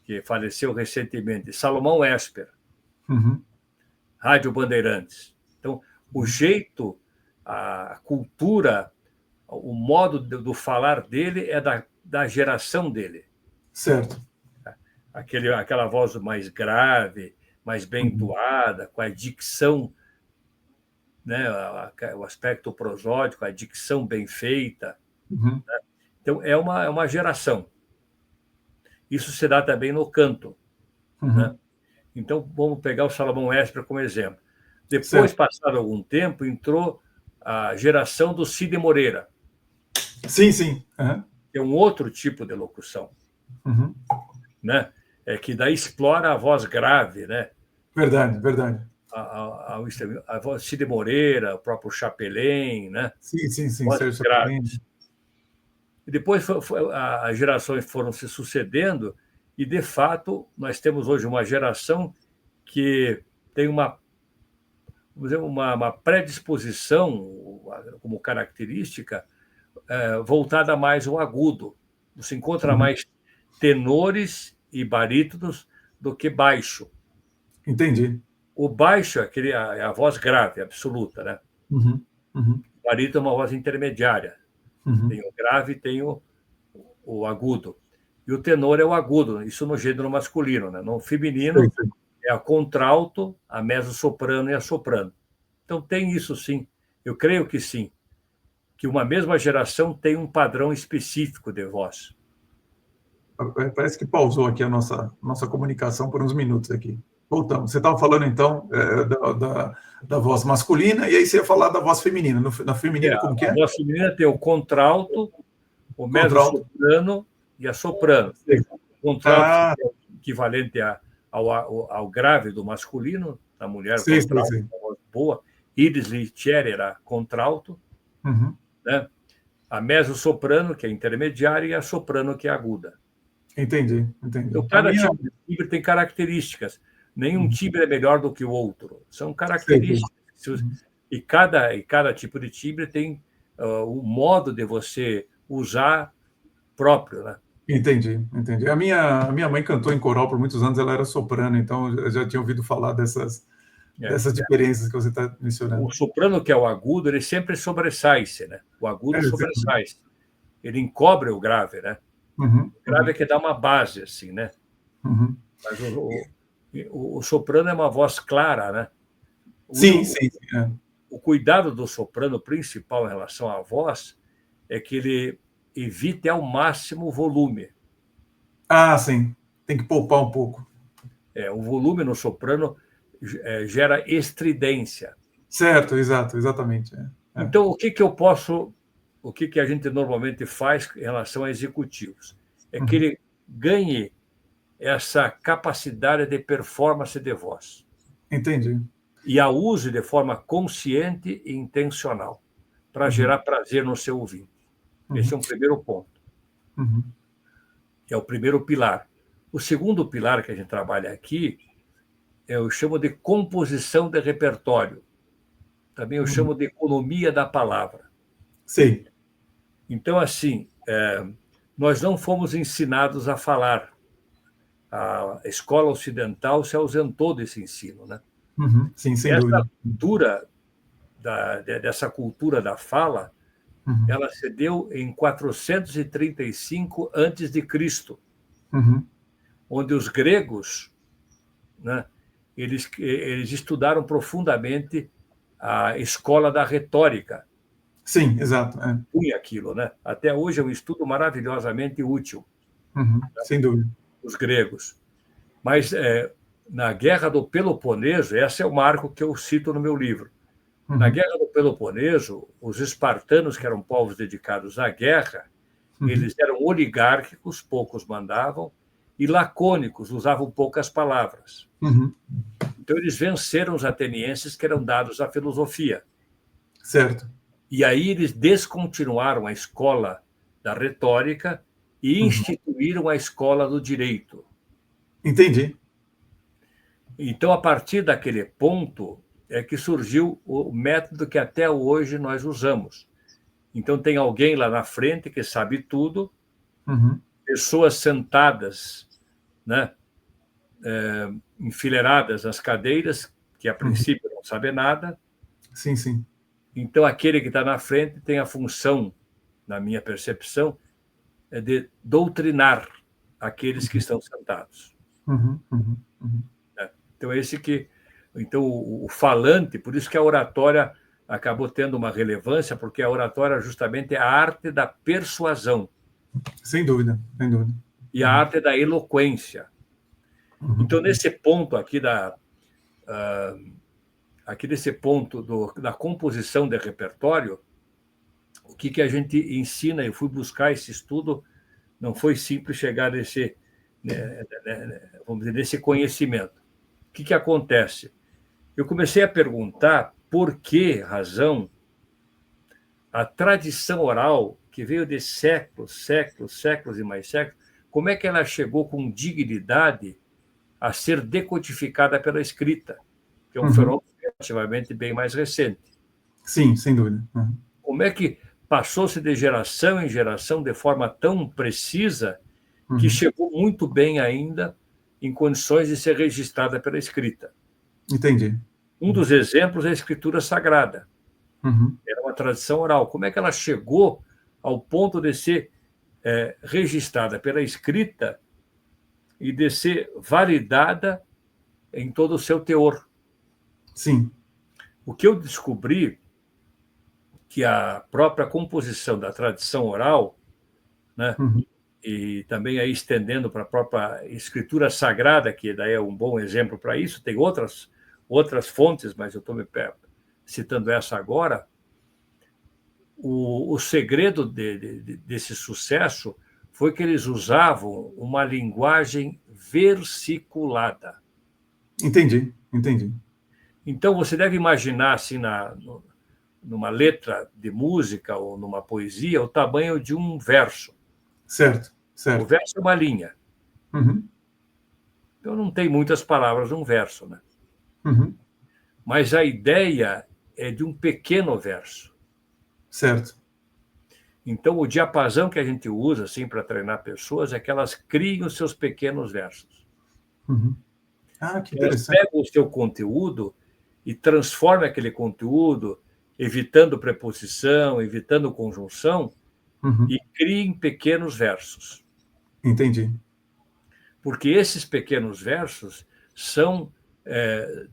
que faleceu recentemente, Salomão Esper, Uhum. Rádio Bandeirantes. Então, o jeito, a cultura, o modo do falar dele é da geração dele. Certo. Aquela voz mais grave, mais bem Uhum. entoada, com a dicção, né, o aspecto prosódico, a dicção bem feita. Uhum. Então, é uma geração. Isso se dá também no canto, né? Uhum. Então, vamos pegar o Salomão Esper como exemplo. Depois, Certo. passado algum tempo, entrou a geração do Cid Moreira, Sim, sim. Uhum. que é um outro tipo de locução, Uhum. né? Que daí explora a voz grave, né? Verdade, verdade. A voz Cid Moreira, o próprio Chapelin, né? Sim, sim, sim. Vozes Sérgio Chapelin. graves. E depois as gerações foram se sucedendo e, de fato, nós temos hoje uma geração que tem vamos dizer, uma predisposição como característica voltada mais ao agudo. Você encontra Uhum. mais tenores e barítonos do que baixo. Entendi. O baixo é a voz grave, absoluta, né? Uhum. Uhum. O barítono é uma voz intermediária. Uhum. Tem o grave e tem o agudo. E o tenor é o agudo, isso no gênero masculino, né? No Sei, feminino sei. é a contralto, a mezzo-soprano e a soprano. Então tem isso sim. Eu creio que sim, que uma mesma geração tem um padrão específico de voz. Parece que pausou aqui a nossa comunicação por uns minutos aqui. Voltamos. Você estava falando, então, da voz masculina, e aí você ia falar da voz feminina. Na feminina, como que A é? voz feminina tem o contralto, o Contralto. mezzo-soprano e a soprano. Sei. O contralto Ah, é o equivalente ao grave do masculino, na mulher, o sei, sei, contralto, sei. uma voz boa. Iris Licheri era contralto, Uhum. né? A mezzo-soprano, que é intermediária, e a soprano, que é aguda. Entendi, entendi. Então, A cada minha. tipo de timbre tem características. Nenhum Uhum. timbre é melhor do que o outro. São Sei, sei. características. Uhum. E cada tipo de timbre tem o modo de você usar próprio, né? Entendi, entendi. A minha mãe cantou em coral por muitos anos, ela era soprano, então eu já tinha ouvido falar É. dessas diferenças que você está O mencionando. soprano, que é o agudo, ele sempre sobressai-se, né? O agudo Exatamente. sobressai-se. Ele encobre o grave, né? Uhum, O grave é uhum, que dá uma base, assim, né? uhum. Mas o soprano é uma voz clara, né? Sim, sim, sim. O cuidado do soprano principal em relação à voz é que ele evite ao máximo o volume. Ah, sim. Tem que poupar um pouco. O volume no soprano gera estridência. Certo, exato, exatamente. Então, o que a gente normalmente faz em relação a executivos? É que Uhum. ele ganhe essa capacidade de performance de voz Entendi. e a use de forma consciente e intencional para Uhum, gerar prazer no seu ouvinte. Esse uhum, é um primeiro ponto, uhum, que é o primeiro pilar. O segundo pilar que a gente trabalha aqui, eu chamo de composição de repertório. Também eu uhum. chamo de economia da palavra. Sei. Então, assim, nós não fomos ensinados a falar. A escola ocidental se ausentou desse ensino, né? Uhum. Sim, E sem essa dúvida. cultura dessa cultura da fala, ela se deu em 435 antes de Cristo, onde os gregos, né, eles estudaram profundamente a escola da retórica. Sim, exato. Punha aquilo, né? Até hoje é um estudo maravilhosamente útil. Sem dúvida. Os gregos. Mas na Guerra do Peloponeso, esse é o marco que eu cito no meu livro. Na Guerra do Peloponeso, os espartanos, que eram povos dedicados à guerra, eles eram oligárquicos, poucos mandavam, e lacônicos, usavam poucas palavras. Então, eles venceram os atenienses, que eram dados à filosofia. Certo. E aí eles descontinuaram a escola da retórica e instituíram a escola do direito. Entendi. Então, a partir daquele ponto, é que surgiu o método que até hoje nós usamos. Então, tem alguém lá na frente que sabe tudo, pessoas sentadas, né, enfileiradas nas cadeiras, que a princípio não sabem nada. Sim, sim. Então, aquele que está na frente tem a função, na minha percepção, de doutrinar aqueles que estão sentados. Então, então, o falante, por isso que a oratória acabou tendo uma relevância, porque a oratória justamente é a arte da persuasão. Sem dúvida, sem dúvida. E a arte da eloquência. Então, nesse ponto aqui nesse ponto da composição de repertório, o que a gente ensina, eu fui buscar esse estudo, não foi simples chegar vamos dizer, nesse conhecimento. O que acontece? Eu comecei a perguntar por que razão a tradição oral, que veio de séculos, séculos, séculos e mais séculos, como é que ela chegou com dignidade a ser decodificada pela escrita, que é um fenômeno relativamente bem mais recente. Sim, sem dúvida. Como é que passou-se de geração em geração de forma tão precisa que chegou muito bem ainda em condições de ser registrada pela escrita? Entendi. Um dos exemplos é a escritura sagrada. Era uma tradição oral. Como é que ela chegou ao ponto de ser registrada pela escrita e de ser validada em todo o seu teor? Sim. O que eu descobri que a própria composição da tradição oral, né, e também aí estendendo para a própria escritura sagrada, que daí é um bom exemplo para isso, tem outras fontes, mas eu estou citando essa agora. O segredo desse sucesso foi que eles usavam uma linguagem versiculada. Entendi. Então, você deve imaginar, assim, numa letra de música ou numa poesia, o tamanho de um verso. Certo. O verso é uma linha. Então, não tem muitas palavras num verso, né? Mas a ideia é de um pequeno verso. Certo. Então, o diapasão que a gente usa assim, para treinar pessoas é que elas criem os seus pequenos versos. Que interessante. Elas pegam o seu conteúdo e transformam aquele conteúdo, evitando preposição, evitando conjunção, e criem pequenos versos. Entendi. Porque esses pequenos versos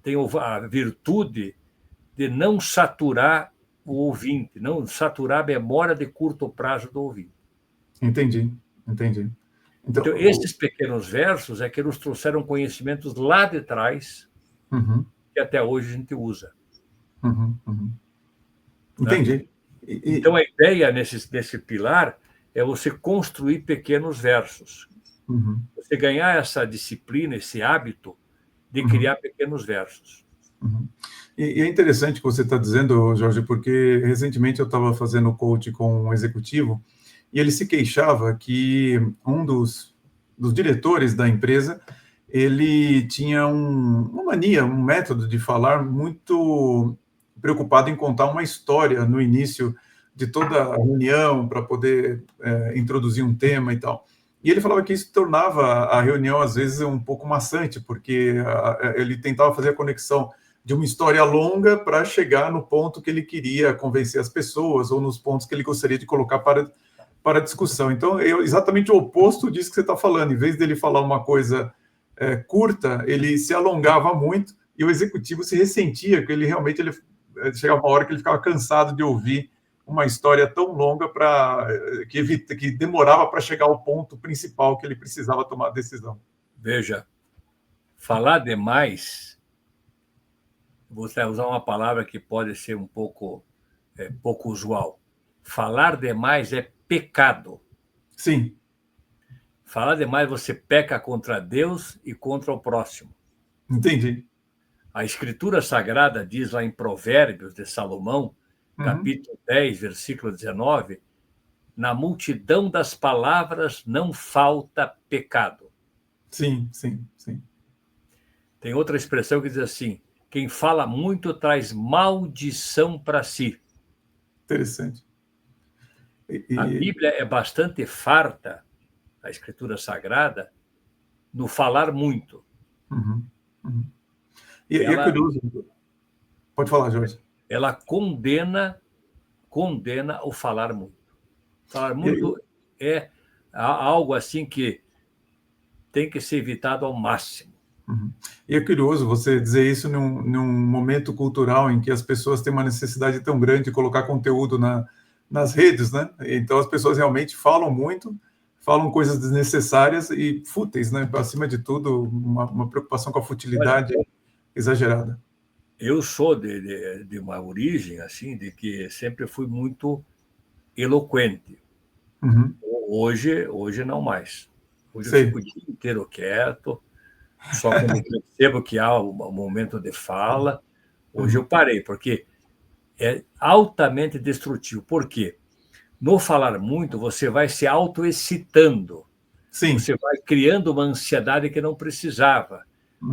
têm a virtude de não saturar o ouvinte, não saturar a memória de curto prazo do ouvinte. Entendi. Então, esses pequenos versos é que nos trouxeram conhecimentos lá de trás, que até hoje a gente usa. Entendi. Né? Então, a ideia nesse pilar é você construir pequenos versos. Você ganhar essa disciplina, esse hábito de criar pequenos versos. E é interessante o que você está dizendo, Jorge, porque recentemente eu estava fazendo coaching com um executivo e ele se queixava que um dos diretores da empresa, ele tinha uma mania, um método de falar muito preocupado em contar uma história no início de toda a reunião para poder introduzir um tema e tal. E ele falava que isso tornava a reunião, às vezes, um pouco maçante, porque ele tentava fazer a conexão de uma história longa para chegar no ponto que ele queria convencer as pessoas ou nos pontos que ele gostaria de colocar para discussão. Então, é exatamente o oposto disso que você está falando. Em vez dele falar uma coisa curta, ele se alongava muito e o executivo se ressentia, porque ele chegava uma hora que ele ficava cansado de ouvir uma história tão longa que demorava para chegar ao ponto principal que ele precisava tomar a decisão. Veja, falar demais, vou usar uma palavra que pode ser um pouco usual. Falar demais é pecado. Sim. Falar demais, você peca contra Deus e contra o próximo. Entendi. A Escritura Sagrada diz lá em Provérbios de Salomão, capítulo 10, versículo 19, na multidão das palavras não falta pecado. Sim, sim, sim. Tem outra expressão que diz assim, quem fala muito traz maldição para si. Interessante. A Bíblia é bastante farta, a Escritura Sagrada, no falar muito. E é curioso. Pode falar, Jorge. Ela condena o falar muito. Falar muito é algo assim que tem que ser evitado ao máximo. E é curioso você dizer isso num momento cultural em que as pessoas têm uma necessidade tão grande de colocar conteúdo nas redes, né? Então as pessoas realmente falam muito, falam coisas desnecessárias e fúteis, né? Acima de tudo, uma preocupação com a futilidade exagerada. Eu sou de uma origem assim, de que sempre fui muito eloquente. Hoje não mais. Hoje eu fico o dia inteiro quieto, só quando percebo que há um momento de fala. Hoje eu parei, porque é altamente destrutivo. Por quê? No falar muito, você vai se autoexcitando. Sim. Você vai criando uma ansiedade que não precisava.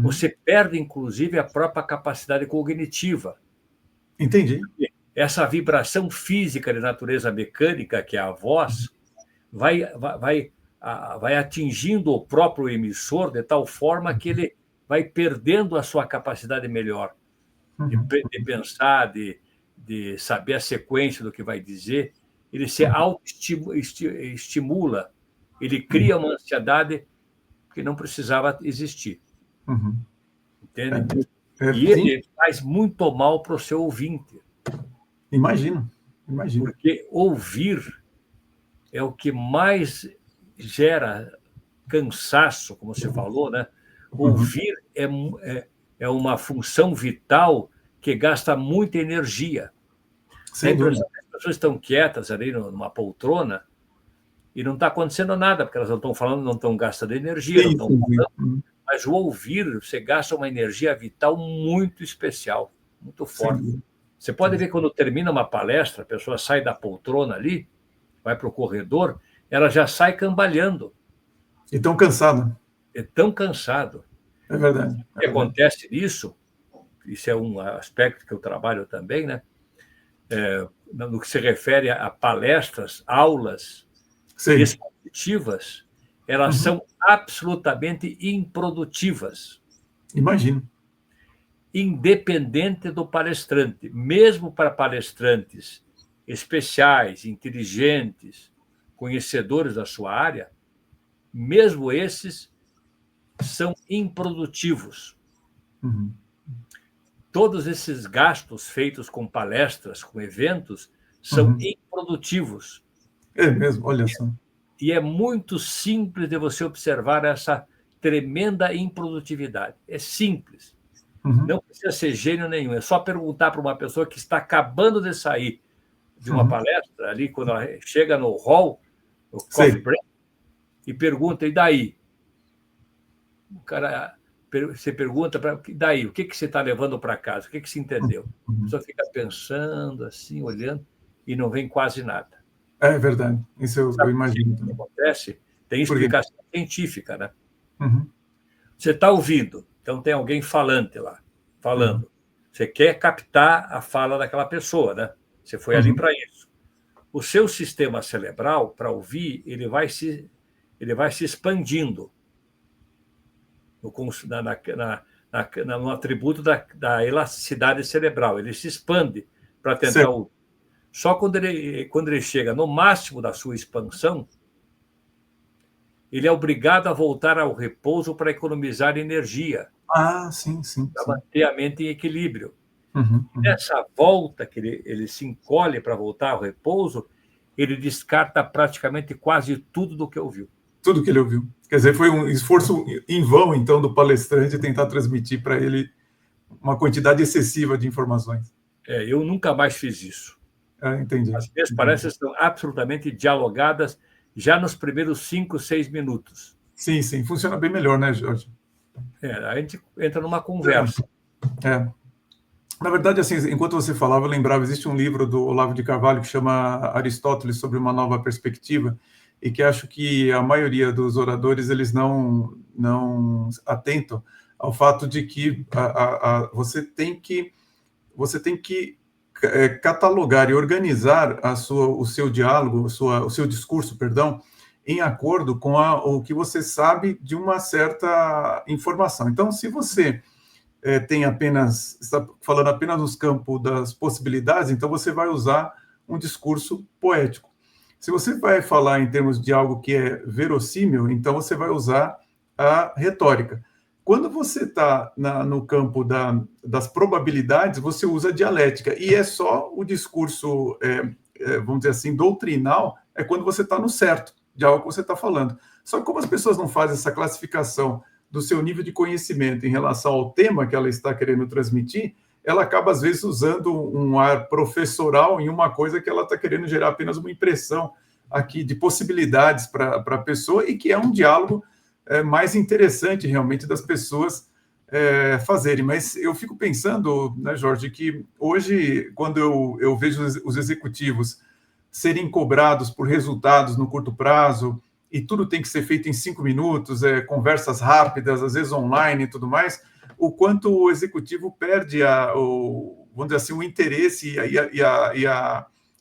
Você perde, inclusive, a própria capacidade cognitiva. Entendi. Essa vibração física de natureza mecânica, que é a voz, vai atingindo o próprio emissor de tal forma que ele vai perdendo a sua capacidade melhor de pensar, de saber a sequência do que vai dizer. Ele se autoestimula, ele cria uma ansiedade que não precisava existir. Entende? E ele faz muito mal para o seu ouvinte. Imagino. Porque ouvir é o que mais gera cansaço, como você falou, né? Ouvir é uma função vital que gasta muita energia. Sem dúvida. As pessoas estão quietas ali numa poltrona e não está acontecendo nada, porque elas não estão falando, não estão gastando energia, não estão falando. Mas o ouvir, você gasta uma energia vital muito especial, muito forte. Você pode ver quando termina uma palestra, a pessoa sai da poltrona ali, vai para o corredor, ela já sai cambalhando. E tão cansado. É tão cansado. É verdade. O que acontece nisso, isso é um aspecto que eu trabalho também, né? No que se refere a palestras, aulas expositivas, elas são absolutamente improdutivas. Imagino. Independente do palestrante, mesmo para palestrantes especiais, inteligentes, conhecedores da sua área, mesmo esses são improdutivos. Todos esses gastos feitos com palestras, com eventos, são improdutivos. É mesmo, olha só. E é muito simples de você observar essa tremenda improdutividade. É simples. Não precisa ser gênio nenhum. É só perguntar para uma pessoa que está acabando de sair de uma palestra, ali, quando ela chega no hall, no coffee break, e pergunta, e daí? O cara, você pergunta, e daí? O que você está levando para casa? O que você entendeu? A pessoa fica pensando, assim, olhando, e não vem quase nada. É verdade. Isso eu imagino também. O que acontece? Tem explicação científica, né? Você está ouvindo, então tem alguém falante lá, falando. Você quer captar a fala daquela pessoa, né? Você foi ali para isso. O seu sistema cerebral, para ouvir, ele vai se expandindo no atributo da elasticidade cerebral. Ele se expande para tentar Certo. ouvir. Só quando ele chega no máximo da sua expansão, ele é obrigado a voltar ao repouso para economizar energia, Ah, sim, sim, para sim. manter a mente em equilíbrio. Uhum, uhum. Nessa volta que ele se encolhe para voltar ao repouso, ele descarta praticamente quase tudo do que ouviu. Tudo que ele ouviu. Quer dizer, foi um esforço em vão, então, do palestrante tentar transmitir para ele uma quantidade excessiva de informações. Eu nunca mais fiz isso. Entendi. As minhas Entendi. palestras são absolutamente dialogadas já nos primeiros 5, 6 minutos. Sim, sim. Funciona bem melhor, né, Jorge? A gente entra numa conversa. É. Na verdade, assim, enquanto você falava, eu lembrava, existe um livro do Olavo de Carvalho que chama Aristóteles sobre uma nova perspectiva, e que acho que a maioria dos oradores, eles não atentam ao fato de que você tem que catalogar e organizar o seu diálogo, o seu discurso, perdão, em acordo com o que você sabe de uma certa informação. Então, se você está falando apenas nos campos das possibilidades, então você vai usar um discurso poético. Se você vai falar em termos de algo que é verossímil, então você vai usar a retórica. Quando você está no campo das probabilidades, você usa a dialética, e é só o discurso, vamos dizer assim, doutrinal, é quando você está no certo de algo que você está falando. Só que como as pessoas não fazem essa classificação do seu nível de conhecimento em relação ao tema que ela está querendo transmitir, ela acaba, às vezes, usando um ar professoral em uma coisa que ela está querendo gerar apenas uma impressão aqui de possibilidades para a pessoa, e que é um diálogo mais interessante, realmente, das pessoas fazerem. Mas eu fico pensando, né, Jorge, que hoje, quando eu vejo os executivos serem cobrados por resultados no curto prazo, e tudo tem que ser feito em 5 minutos, conversas rápidas, às vezes online e tudo mais, o quanto o executivo perde vamos dizer assim, o interesse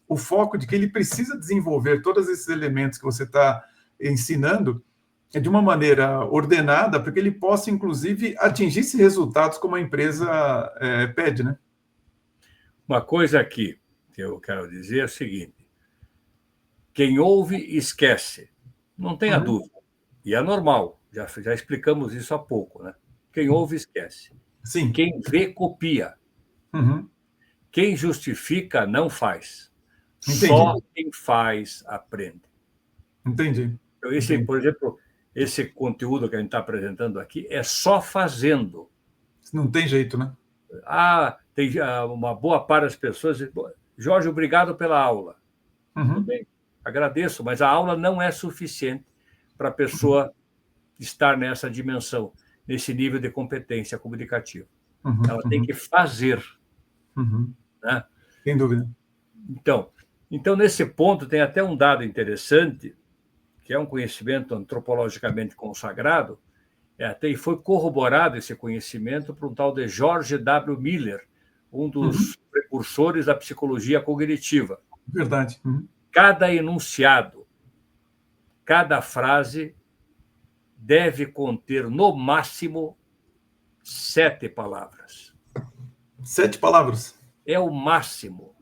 o foco de que ele precisa desenvolver todos esses elementos que você está ensinando de uma maneira ordenada, para que ele possa, inclusive, atingir esses resultados como a empresa pede, né? Uma coisa aqui que eu quero dizer é o seguinte: quem ouve, esquece. Não tenha dúvida. E é normal. Já explicamos isso há pouco, né? Quem ouve, esquece. Sim. Quem vê, copia. Uhum. Quem justifica, não faz. Entendi. Só quem faz, aprende. Entendi. Então, por exemplo, esse conteúdo que a gente está apresentando aqui é só fazendo. Não tem jeito, né? Tem uma boa parte das pessoas dizem: Jorge, obrigado pela aula. Tudo bem, agradeço, mas a aula não é suficiente para a pessoa estar nessa dimensão, nesse nível de competência comunicativa. Ela tem que fazer. Né? Sem dúvida. Então, nesse ponto, tem até um dado interessante, que é um conhecimento antropologicamente consagrado, e foi corroborado esse conhecimento por um tal de George W. Miller, um dos precursores da psicologia cognitiva. Verdade. Cada enunciado, cada frase deve conter, no máximo, 7 palavras. 7 palavras? É o máximo.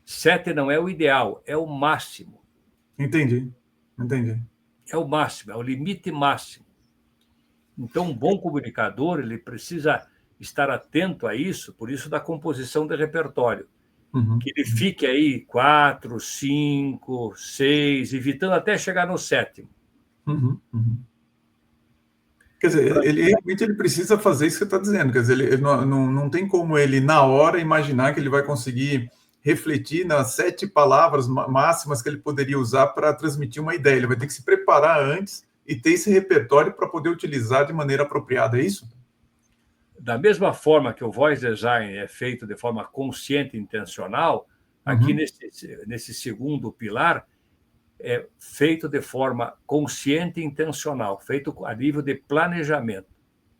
7 não é o ideal, é o máximo. Entendi. É o máximo, é o limite máximo. Então, um bom comunicador, ele precisa estar atento a isso, por isso da composição de repertório. Que ele fique aí 4, 5, 6, evitando até chegar no 7º. Quer dizer, ele realmente precisa fazer isso que você está dizendo. Quer dizer, ele não tem como ele, na hora, imaginar que ele vai conseguir refletir nas 7 palavras máximas que ele poderia usar para transmitir uma ideia. Ele vai ter que se preparar antes e ter esse repertório para poder utilizar de maneira apropriada, é isso? Da mesma forma que o voice design é feito de forma consciente e intencional, aqui nesse segundo pilar, é feito de forma consciente e intencional, feito a nível de planejamento.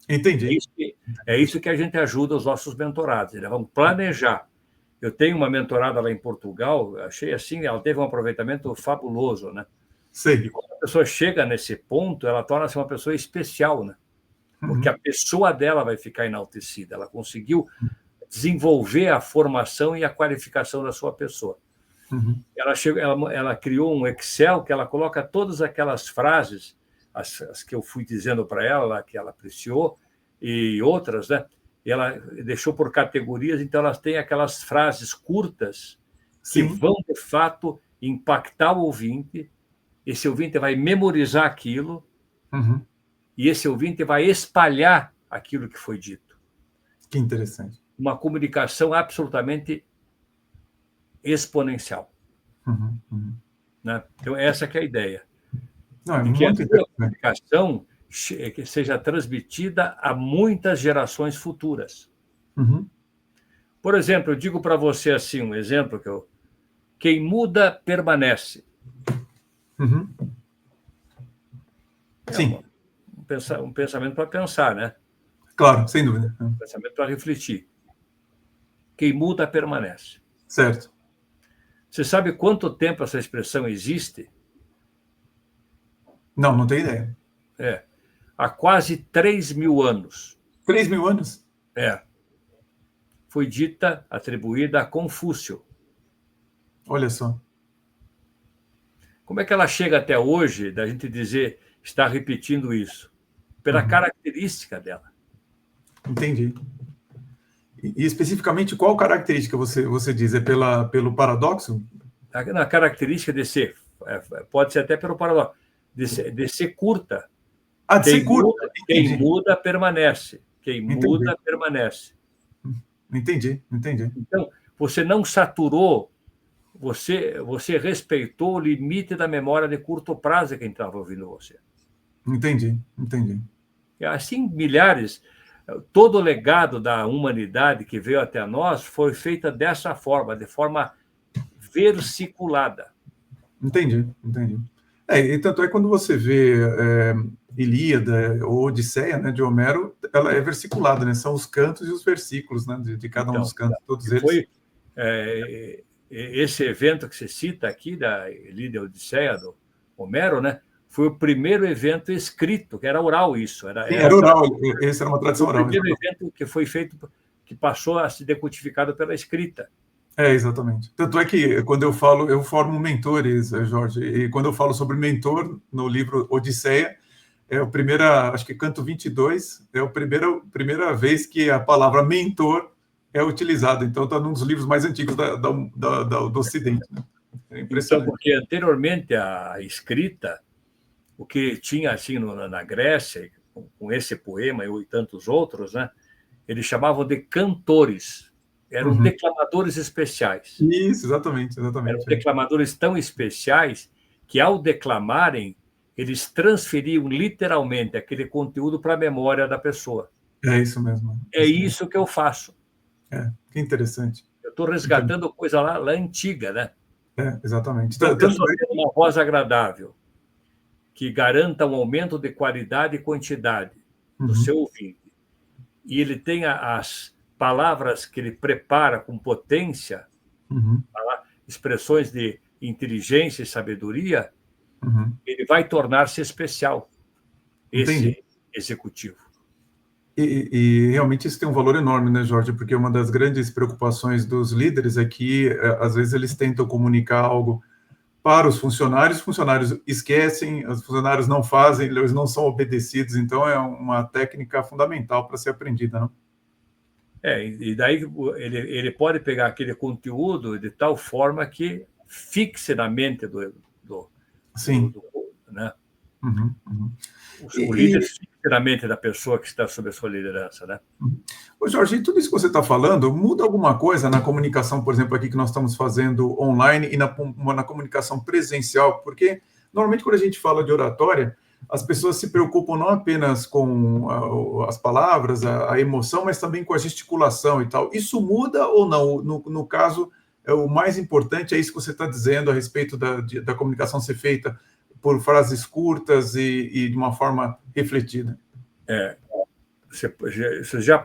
Entendi. É isso que a gente ajuda os nossos mentorados. Eles vão planejar. Eu tenho uma mentorada lá em Portugal, achei assim, ela teve um aproveitamento fabuloso, né? Sei. E quando a pessoa chega nesse ponto, ela torna-se uma pessoa especial, né? porque a pessoa dela vai ficar enaltecida. Ela conseguiu desenvolver a formação e a qualificação da sua pessoa. Ela criou um Excel que ela coloca todas aquelas frases, as que eu fui dizendo para ela, que ela apreciou, e outras, né? E ela deixou por categorias, então elas têm aquelas frases curtas que vão, de fato, impactar o ouvinte. Esse ouvinte vai memorizar aquilo, e esse ouvinte vai espalhar aquilo que foi dito. Que interessante. Uma comunicação absolutamente exponencial. Né? Então, essa que é a ideia. Não, é de que muito a comunicação que seja transmitida a muitas gerações futuras. Por exemplo, eu digo para você assim, um exemplo quem muda permanece. Sim. Um pensamento para pensar, né? Claro, sem dúvida. Um pensamento para refletir. Quem muda permanece. Certo. Você sabe quanto tempo essa expressão existe? Não tenho ideia. Há quase 3.000 anos. 3.000 anos? Foi dita, atribuída a Confúcio. Olha só. Como é que ela chega até hoje da gente dizer está repetindo isso? Pela característica dela. Entendi. E especificamente qual característica você diz? É pelo paradoxo? Na característica de ser, pode ser até pelo paradoxo, de ser curta. De ser curta. Quem muda permanece. Quem muda permanece. Entendi. Então, você não saturou, você respeitou o limite da memória de curto prazo de quem estava ouvindo você. Entendi. E assim, milhares. Todo o legado da humanidade que veio até nós foi feita dessa forma, de forma versiculada. Entendi. E tanto é quando você vê Ilíada ou Odisseia, né, de Homero, ela é versiculada, né? São os cantos e os versículos, né, de cada um dos cantos, todos eles. Foi esse evento que você cita aqui, da Ilíada e Odisseia, do Homero, né? Foi o primeiro evento escrito, que era oral isso. Era oral, essa era uma tradição oral. Foi o primeiro evento que foi feito, que passou a ser decodificado pela escrita. Exatamente. Tanto é que quando eu formo mentores, Jorge, e quando eu falo sobre mentor no livro Odisseia, acho que canto 22, é a primeira vez que a palavra mentor é utilizada. Então, está num dos livros mais antigos do Ocidente. Né? É impressionante. Então, porque anteriormente a escrita, o que tinha assim na Grécia, com esse poema e tantos outros, né, eles chamavam de cantores. Eram declamadores especiais. Isso, exatamente. Eram declamadores tão especiais que, ao declamarem, eles transferiam literalmente aquele conteúdo para a memória da pessoa. É isso mesmo. Isso que eu faço. Que interessante. Eu estou resgatando coisa lá antiga, né? Exatamente. Então, a pessoa tem uma voz agradável, que garanta um aumento de qualidade e quantidade do seu ouvinte, e ele tem as palavras que ele prepara com potência, expressões de inteligência e sabedoria, ele vai tornar-se especial, esse executivo. E realmente isso tem um valor enorme, né, Jorge? Porque uma das grandes preocupações dos líderes é que, às vezes, eles tentam comunicar algo para os funcionários esquecem, os funcionários não fazem, eles não são obedecidos, então é uma técnica fundamental para ser aprendida, não? E daí ele pode pegar aquele conteúdo de tal forma que fixe na mente né? O líder fixe na mente da pessoa que está sob a sua liderança, né? Ô Jorge, tudo isso que você está falando, muda alguma coisa na comunicação, por exemplo, aqui que nós estamos fazendo online e na comunicação presencial? Porque, normalmente, quando a gente fala de oratória, as pessoas se preocupam não apenas com as palavras, a emoção, mas também com a gesticulação e tal. Isso muda ou não? No caso, o mais importante é isso que você está dizendo a respeito da comunicação ser feita por frases curtas e de uma forma refletida. Você já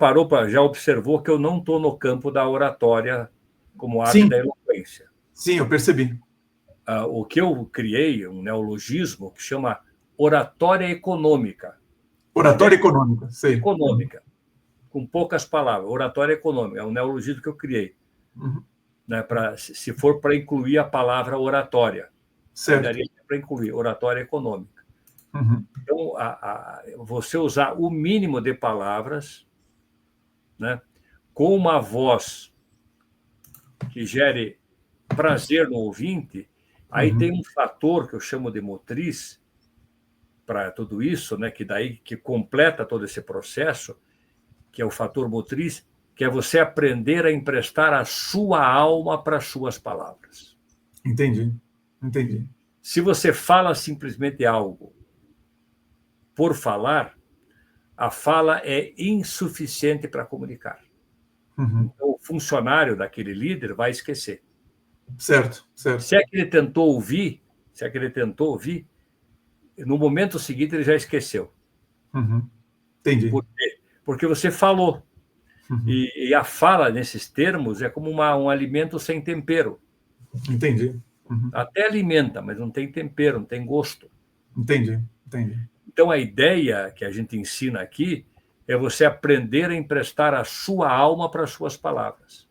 já observou que eu não estou no campo da oratória como arte da eloquência. Sim, eu percebi. O que eu criei, um neologismo que chama oratória econômica. Oratória econômica, sei. Econômica, com poucas palavras. Oratória econômica, é um neologismo que eu criei. Né, se for para incluir a palavra oratória. Certo. Para incluir oratória econômica. Então, você usar o mínimo de palavras, né, com uma voz que gere prazer no ouvinte, aí tem um fator que eu chamo de motriz para tudo isso, né, que completa todo esse processo, que é o fator motriz, que é você aprender a emprestar a sua alma para as suas palavras. Entendi. Se você fala simplesmente algo por falar, a fala é insuficiente para comunicar. Então, o funcionário daquele líder vai esquecer. Certo. Se é que ele tentou ouvir, no momento seguinte ele já esqueceu. Entendi. Por quê? Porque você falou. E a fala, nesses termos, é como um alimento sem tempero. Entendi. Até alimenta, mas não tem tempero, não tem gosto. Entendi. Então, a ideia que a gente ensina aqui é você aprender a emprestar a sua alma para as suas palavras.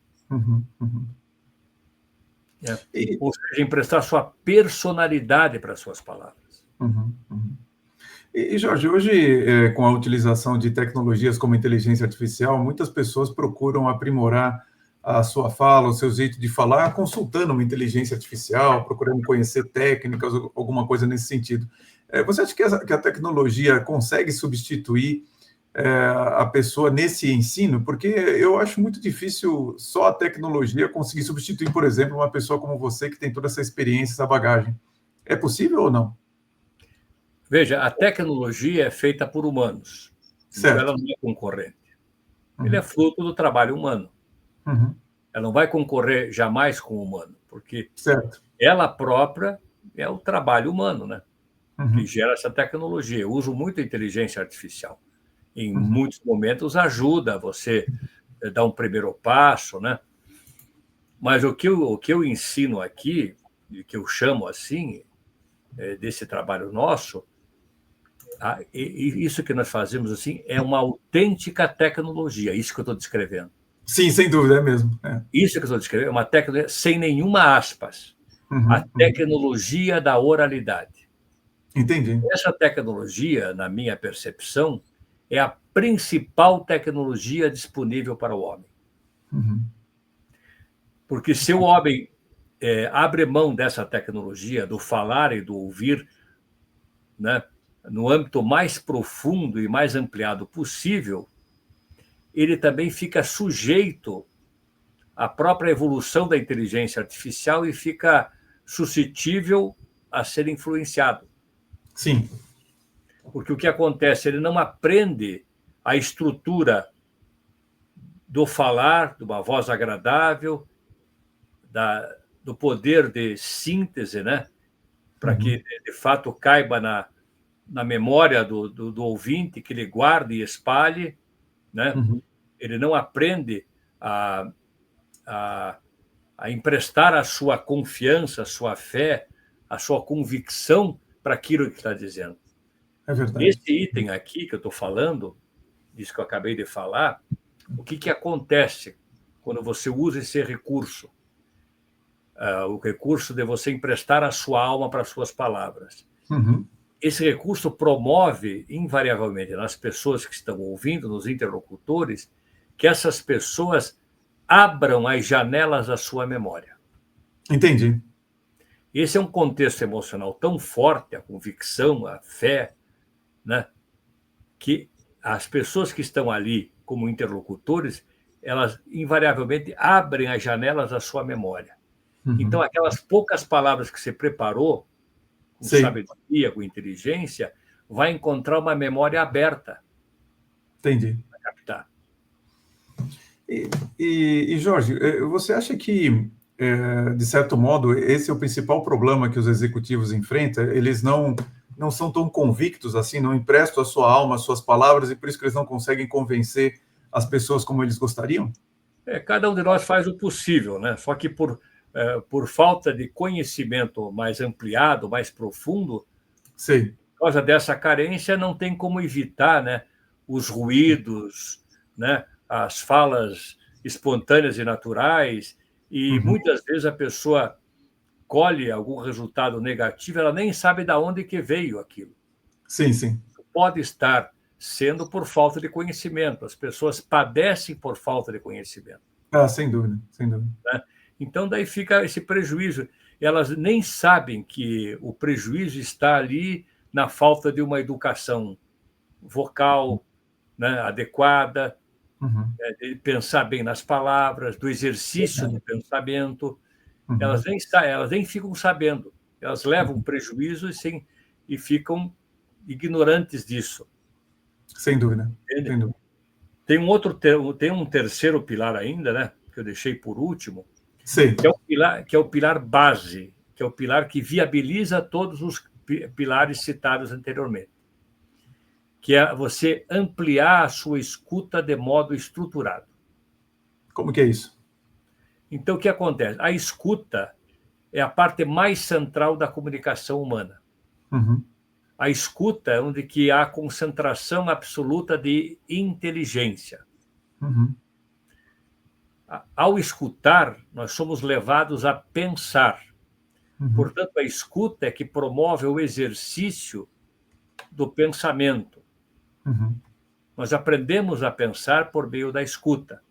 Ou seja, emprestar a sua personalidade para as suas palavras. E, Jorge, hoje, com a utilização de tecnologias como inteligência artificial, muitas pessoas procuram aprimorar a sua fala, o seu jeito de falar, consultando uma inteligência artificial, procurando conhecer técnicas, alguma coisa nesse sentido. Você acha que a tecnologia consegue substituir a pessoa nesse ensino? Porque eu acho muito difícil só a tecnologia conseguir substituir, por exemplo, uma pessoa como você, que tem toda essa experiência, essa bagagem. É possível ou não? Veja, a tecnologia é feita por humanos. Então ela não é concorrente. Ele é fruto do trabalho humano. Ela não vai concorrer jamais com o humano, porque ela própria é o trabalho humano, né? Que gera essa tecnologia. Eu uso muito a inteligência artificial. Em muitos momentos ajuda você a dar um primeiro passo, né? Mas o que eu ensino aqui, e que eu chamo assim, desse trabalho nosso, isso que nós fazemos assim é uma autêntica tecnologia, isso que eu estou descrevendo. Sim, sem dúvida, é mesmo. Isso que eu estou descrevendo é uma tecnologia sem nenhuma aspas. A tecnologia da oralidade. Entendi. Essa tecnologia, na minha percepção, é a principal tecnologia disponível para o homem. Porque se o homem abre mão dessa tecnologia, do falar e do ouvir, né, no âmbito mais profundo e mais ampliado possível, ele também fica sujeito à própria evolução da inteligência artificial e fica suscetível a ser influenciado. Sim. Porque o que acontece? Ele não aprende a estrutura do falar, de uma voz agradável, do poder de síntese, né? Para que, de fato, caiba na memória do ouvinte, que ele guarde e espalhe, né? Ele não aprende a emprestar a sua confiança, a sua fé, a sua convicção para aquilo que está dizendo. É verdade. Esse item aqui que eu estou falando, isso que eu acabei de falar, o que acontece quando você usa esse recurso? O recurso de você emprestar a sua alma para as suas palavras. Esse recurso promove, invariavelmente, nas pessoas que estão ouvindo, nos interlocutores, que essas pessoas abram as janelas da sua memória. Entendi. Esse é um contexto emocional tão forte, a convicção, a fé, né, que as pessoas que estão ali como interlocutores, elas invariavelmente abrem as janelas da sua memória. Então, aquelas poucas palavras que você preparou, com sabedoria, com inteligência, vai encontrar uma memória aberta. Entendi. Para captar. E, Jorge, você acha que, de certo modo, esse é o principal problema que os executivos enfrentam? Eles não são tão convictos assim, não emprestam a sua alma, as suas palavras, e por isso que eles não conseguem convencer as pessoas como eles gostariam? Cada um de nós faz o possível, né? Só que por falta de conhecimento mais ampliado, mais profundo, causa dessa carência, não tem como evitar, né, os ruídos, né, as falas espontâneas e naturais, e muitas vezes a pessoa colhe algum resultado negativo, ela nem sabe de onde que veio aquilo. Sim, sim. Pode estar sendo por falta de conhecimento. As pessoas padecem por falta de conhecimento. Ah, sem dúvida, sem dúvida. Né? Então, daí fica esse prejuízo. Elas nem sabem que o prejuízo está ali na falta de uma educação vocal, né, adequada, de pensar bem nas palavras, do exercício do pensamento. Elas nem ficam sabendo. Elas levam prejuízo e ficam ignorantes disso. Sem dúvida, sem dúvida. Tem um terceiro pilar ainda, né, que eu deixei por último, Sim. que é o pilar base, que é o pilar que viabiliza todos os pilares citados anteriormente, que é você ampliar a sua escuta de modo estruturado. Como que é isso? Então, o que acontece? A escuta é a parte mais central da comunicação humana. A escuta é onde que há concentração absoluta de inteligência. Ao escutar, nós somos levados a pensar. Portanto, a escuta é que promove o exercício do pensamento. Nós aprendemos a pensar por meio da escuta.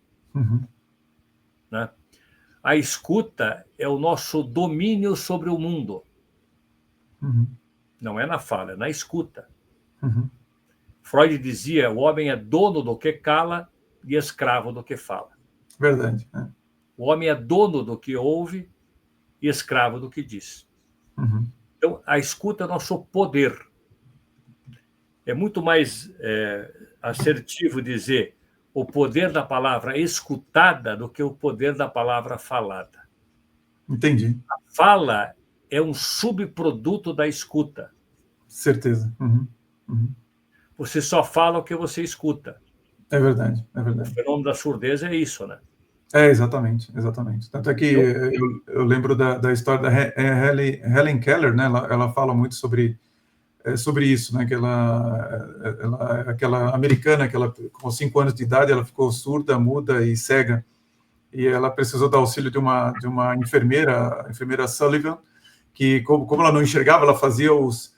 Né? A escuta é o nosso domínio sobre o mundo. Não é na fala, é na escuta. Freud dizia: o homem é dono do que cala e escravo do que fala. Verdade. O homem é dono do que ouve e escravo do que diz. Então, a escuta é nosso poder. É muito mais assertivo dizer o poder da palavra escutada do que o poder da palavra falada. Entendi. A fala é um subproduto da escuta. Certeza. Você só fala o que você escuta. É verdade, é O verdade. fenômeno da surdez é isso, né? Exatamente, exatamente. Tanto é que eu lembro da história da Helen Keller, né? Ela fala muito sobre isso, né? Que aquela americana, que ela, com 5 anos de idade, ela ficou surda, muda e cega, e ela precisou do auxílio de uma enfermeira, a enfermeira Sullivan, que, como ela não enxergava, ela fazia os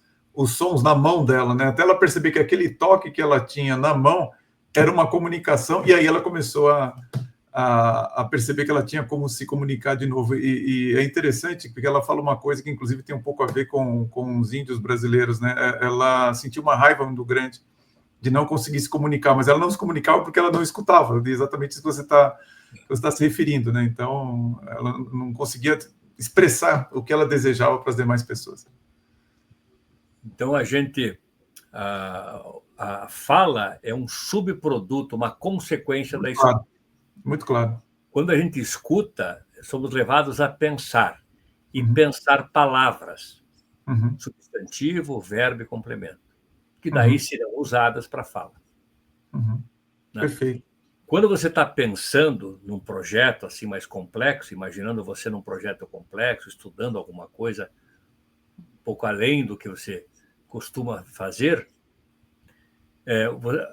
sons na mão dela, né? Até ela perceber que aquele toque que ela tinha na mão era uma comunicação, e aí ela começou a perceber que ela tinha como se comunicar de novo. E é interessante, porque ela fala uma coisa que, inclusive, tem um pouco a ver com os índios brasileiros, né? Ela sentiu uma raiva muito grande de não conseguir se comunicar, mas ela não se comunicava porque ela não escutava, exatamente isso que você está se referindo, né? Então, ela não conseguia expressar o que ela desejava para as demais pessoas. Então, a fala é um subproduto, uma consequência da escuta. Claro, muito claro. Quando a gente escuta, somos levados a pensar, e pensar palavras, substantivo, verbo e complemento, que daí serão usadas para a fala. Né? Perfeito. Quando você está pensando num projeto assim mais complexo, imaginando você num projeto complexo, estudando alguma coisa um pouco além do que você costuma fazer,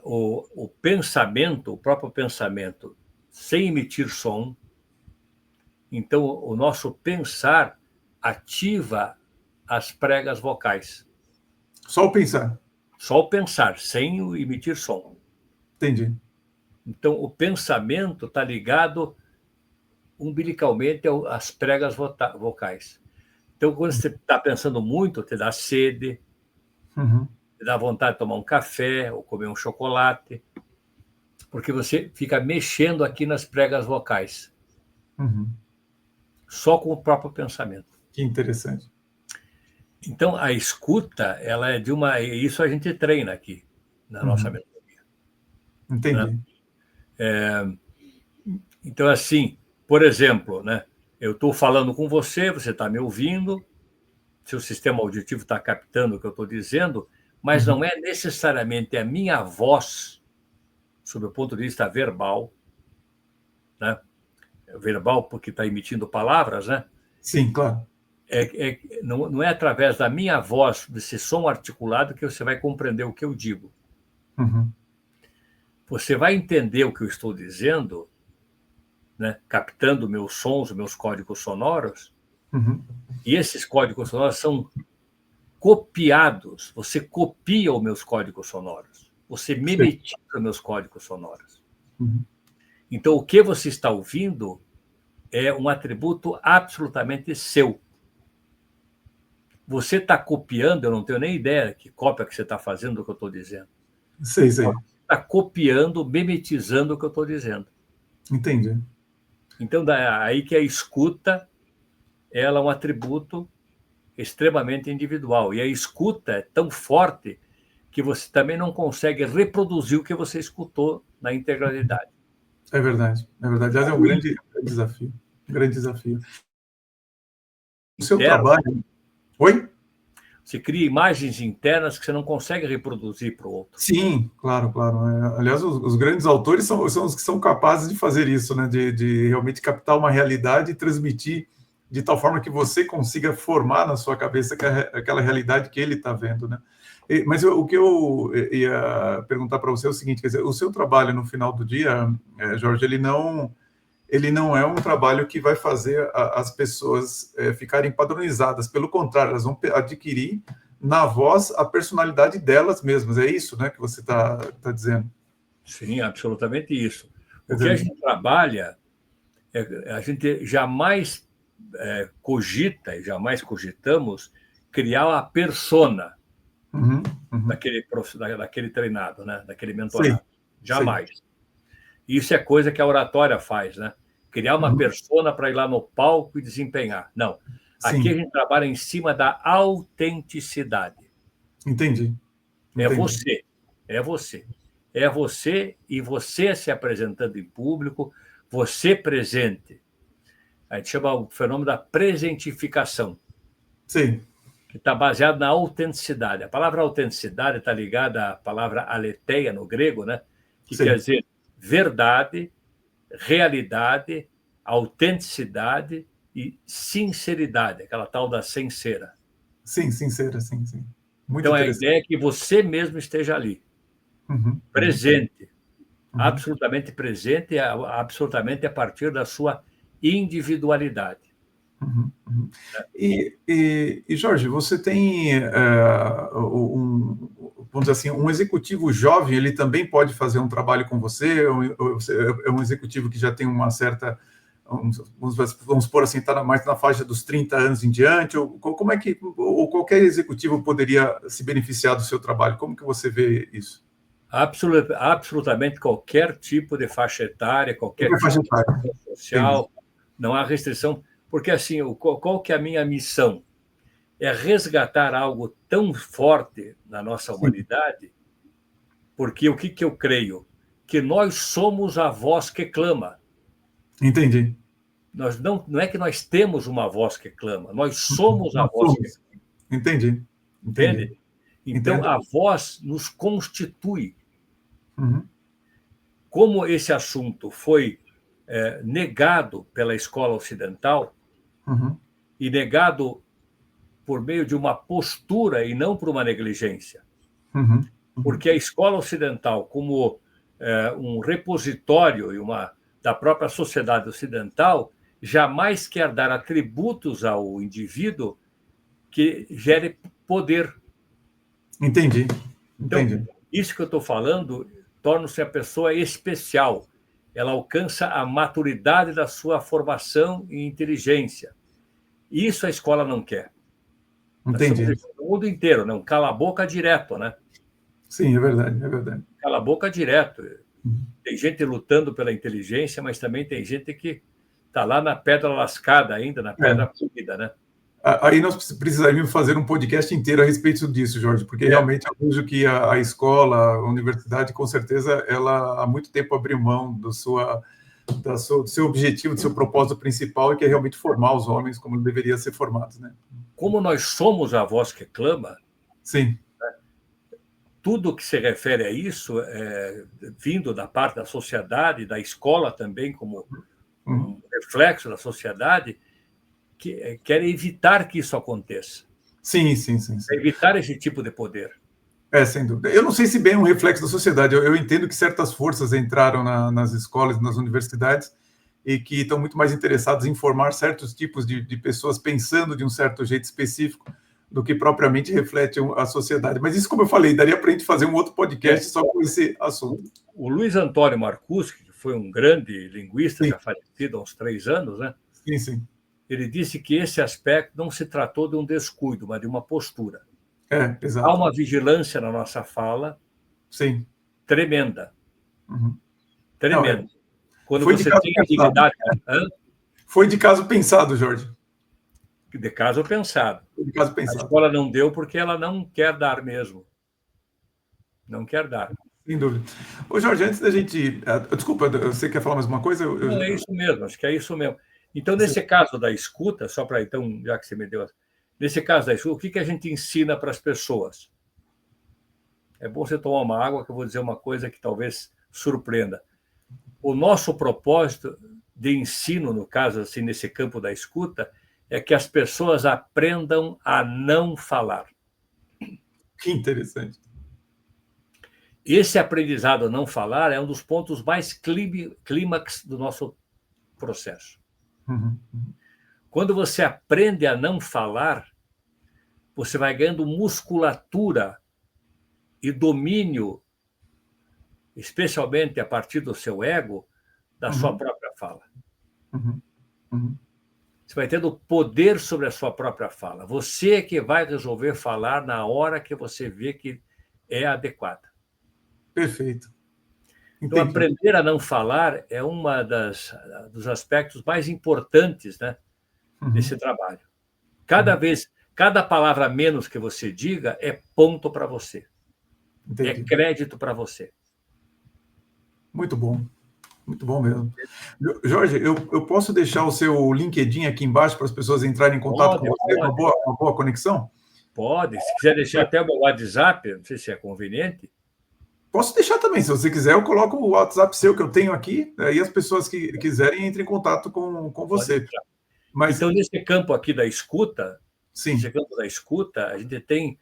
o pensamento, o próprio pensamento, sem emitir som, então o nosso pensar ativa as pregas vocais. Só o pensar. Só o pensar, sem emitir som. Entendi. Então, o pensamento está ligado umbilicalmente às pregas vocais. Então, quando você está pensando muito, te dá sede, te dá vontade de tomar um café ou comer um chocolate, porque você fica mexendo aqui nas pregas vocais, só com o próprio pensamento. Que interessante. Então, a escuta, ela é de uma... Isso a gente treina aqui, na nossa mentoria. Entendi. Né? Então, assim, por exemplo, né, eu estou falando com você está me ouvindo, seu sistema auditivo está captando o que eu estou dizendo, mas não é necessariamente a minha voz, sob o ponto de vista verbal, né? Verbal porque está emitindo palavras, né? Sim, claro. Não é através da minha voz, desse som articulado, que você vai compreender o que eu digo. Uhum. Você vai entender o que eu estou dizendo, né, captando meus sons, meus códigos sonoros, Uhum. e esses códigos sonoros são copiados. Você copia os meus códigos sonoros. Você mimetiza os meus códigos sonoros. Uhum. Então, o que você está ouvindo é um atributo absolutamente seu. Você está copiando, eu não tenho nem ideia que cópia que você está fazendo do que eu estou dizendo. Sei. Você está copiando, mimetizando o que eu estou dizendo. Entendi. Então, aí que a escuta, ela é um atributo extremamente individual. E a escuta é tão forte que você também não consegue reproduzir o que você escutou na integralidade. É verdade. Aliás, é um grande desafio. Um grande desafio. O seu trabalho... Oi? Você cria imagens internas que você não consegue reproduzir para o outro. Sim, claro. Aliás, os grandes autores são os que são capazes de fazer isso, né? De realmente captar uma realidade e transmitir de tal forma que você consiga formar na sua cabeça aquela realidade que ele está vendo, né? Mas o que eu ia perguntar para você é o seguinte, quer dizer, o seu trabalho no final do dia, Jorge, ele não é um trabalho que vai fazer as pessoas ficarem padronizadas. Pelo contrário, elas vão adquirir na voz a personalidade delas mesmas. É isso, né, que você está dizendo? Sim, absolutamente isso. O que a gente trabalha, a gente jamais cogita e jamais cogitamos criar a persona daquele treinado, né, daquele mentorado. Jamais. Sei. Isso é coisa que a oratória faz, né? Criar uma persona para ir lá no palco e desempenhar. Não. Aqui a gente trabalha em cima da autenticidade. Entendi. É você. É você. É você e você se apresentando em público, você presente. A gente chama o fenômeno da presentificação. Sim. Que está baseado na autenticidade. A palavra autenticidade está ligada à palavra aletheia no grego, né? Que quer dizer verdade, realidade, autenticidade e sinceridade, aquela tal da sincera. Sim, sincera, sim. Muito então, a ideia é que você mesmo esteja ali, presente, absolutamente presente, absolutamente a partir da sua individualidade. E, Jorge, você tem, vamos dizer assim, um executivo jovem, ele também pode fazer um trabalho com você? É um executivo que já tem uma certa, vamos supor assim, está mais na faixa dos 30 anos em diante? Ou como é que ou qualquer executivo poderia se beneficiar do seu trabalho? Como que você vê isso? Absolutamente qualquer tipo de faixa etária, qualquer tipo de faixa social, não há restrição. Porque, assim, qual que é a minha missão? É resgatar algo tão forte na nossa humanidade, porque o que eu creio? Que nós somos a voz que clama. Entendi. Não é que nós temos uma voz que clama, nós somos a voz que clama. Entendi. Entende? Então, a voz nos constitui. Como esse assunto foi negado pela escola ocidental, e negado por meio de uma postura e não por uma negligência. Porque a escola ocidental, como um repositório da própria sociedade ocidental, jamais quer dar atributos ao indivíduo que gere poder. Entendi. Então, isso que eu estou falando torna-se a pessoa especial. Ela alcança a maturidade da sua formação e inteligência. Isso a escola não quer. Entendi. No mundo inteiro, não cala a boca direto, né? Sim, é verdade. Cala a boca direto. Tem gente lutando pela inteligência, mas também tem gente que está lá na pedra lascada ainda, na pedra polida, né? Aí nós precisaríamos fazer um podcast inteiro a respeito disso, Jorge, porque realmente eu vejo que a escola, a universidade, com certeza, ela há muito tempo abriu mão do seu objetivo, do seu propósito principal, que é realmente formar os homens como deveriam ser formados, né? Como nós somos a voz que clama, sim, tudo que se refere a isso, vindo da parte da sociedade, da escola também, como um reflexo da sociedade, querem evitar que isso aconteça. Sim. Evitar esse tipo de poder. Sem dúvida. Eu não sei se bem é um reflexo da sociedade. Eu entendo que certas forças entraram nas escolas, nas universidades, e que estão muito mais interessados em formar certos tipos de pessoas pensando de um certo jeito específico do que propriamente reflete a sociedade. Mas isso, como eu falei, daria para a gente fazer um outro podcast só com esse assunto. O Luiz Antônio Marcuschi, que foi um grande linguista, já falecido há uns 3 anos, né? Sim. Ele disse que esse aspecto não se tratou de um descuido, mas de uma postura. Exato. Há uma vigilância na nossa fala tremenda. Tremenda. Quando você tem habilidade... Foi de caso pensado, Jorge. De caso pensado. De caso pensado. A escola não deu porque ela não quer dar mesmo. Não quer dar. Sem dúvida. Ô, Jorge, antes da gente... Desculpa, você quer falar mais uma coisa? Não, é isso mesmo, acho que é isso mesmo. Então, nesse caso da escuta, só para então, já que você me deu... Nesse caso da escuta, o que a gente ensina para as pessoas? É bom você tomar uma água, que eu vou dizer uma coisa que talvez surpreenda. O nosso propósito de ensino, no caso, assim, nesse campo da escuta, é que as pessoas aprendam a não falar. Que interessante. Esse aprendizado a não falar é um dos pontos mais clímax do nosso processo. Quando você aprende a não falar, você vai ganhando musculatura e domínio, especialmente a partir do seu ego, da sua própria fala. Você vai tendo poder sobre a sua própria fala. Você é que vai resolver falar na hora que você vê que é adequada. Perfeito. Então, aprender a não falar é dos aspectos mais importantes, né, desse trabalho. Cada palavra menos que você diga é ponto para você. É crédito para você. Muito bom mesmo. Jorge, eu posso deixar o seu LinkedIn aqui embaixo para as pessoas entrarem em contato com você? Uma boa conexão? Pode. Se quiser deixar até o meu WhatsApp, não sei se é conveniente. Posso deixar também, se você quiser, eu coloco o WhatsApp seu que eu tenho aqui, e as pessoas que quiserem entrem em contato com você. Então, nesse campo aqui da escuta, a gente tem,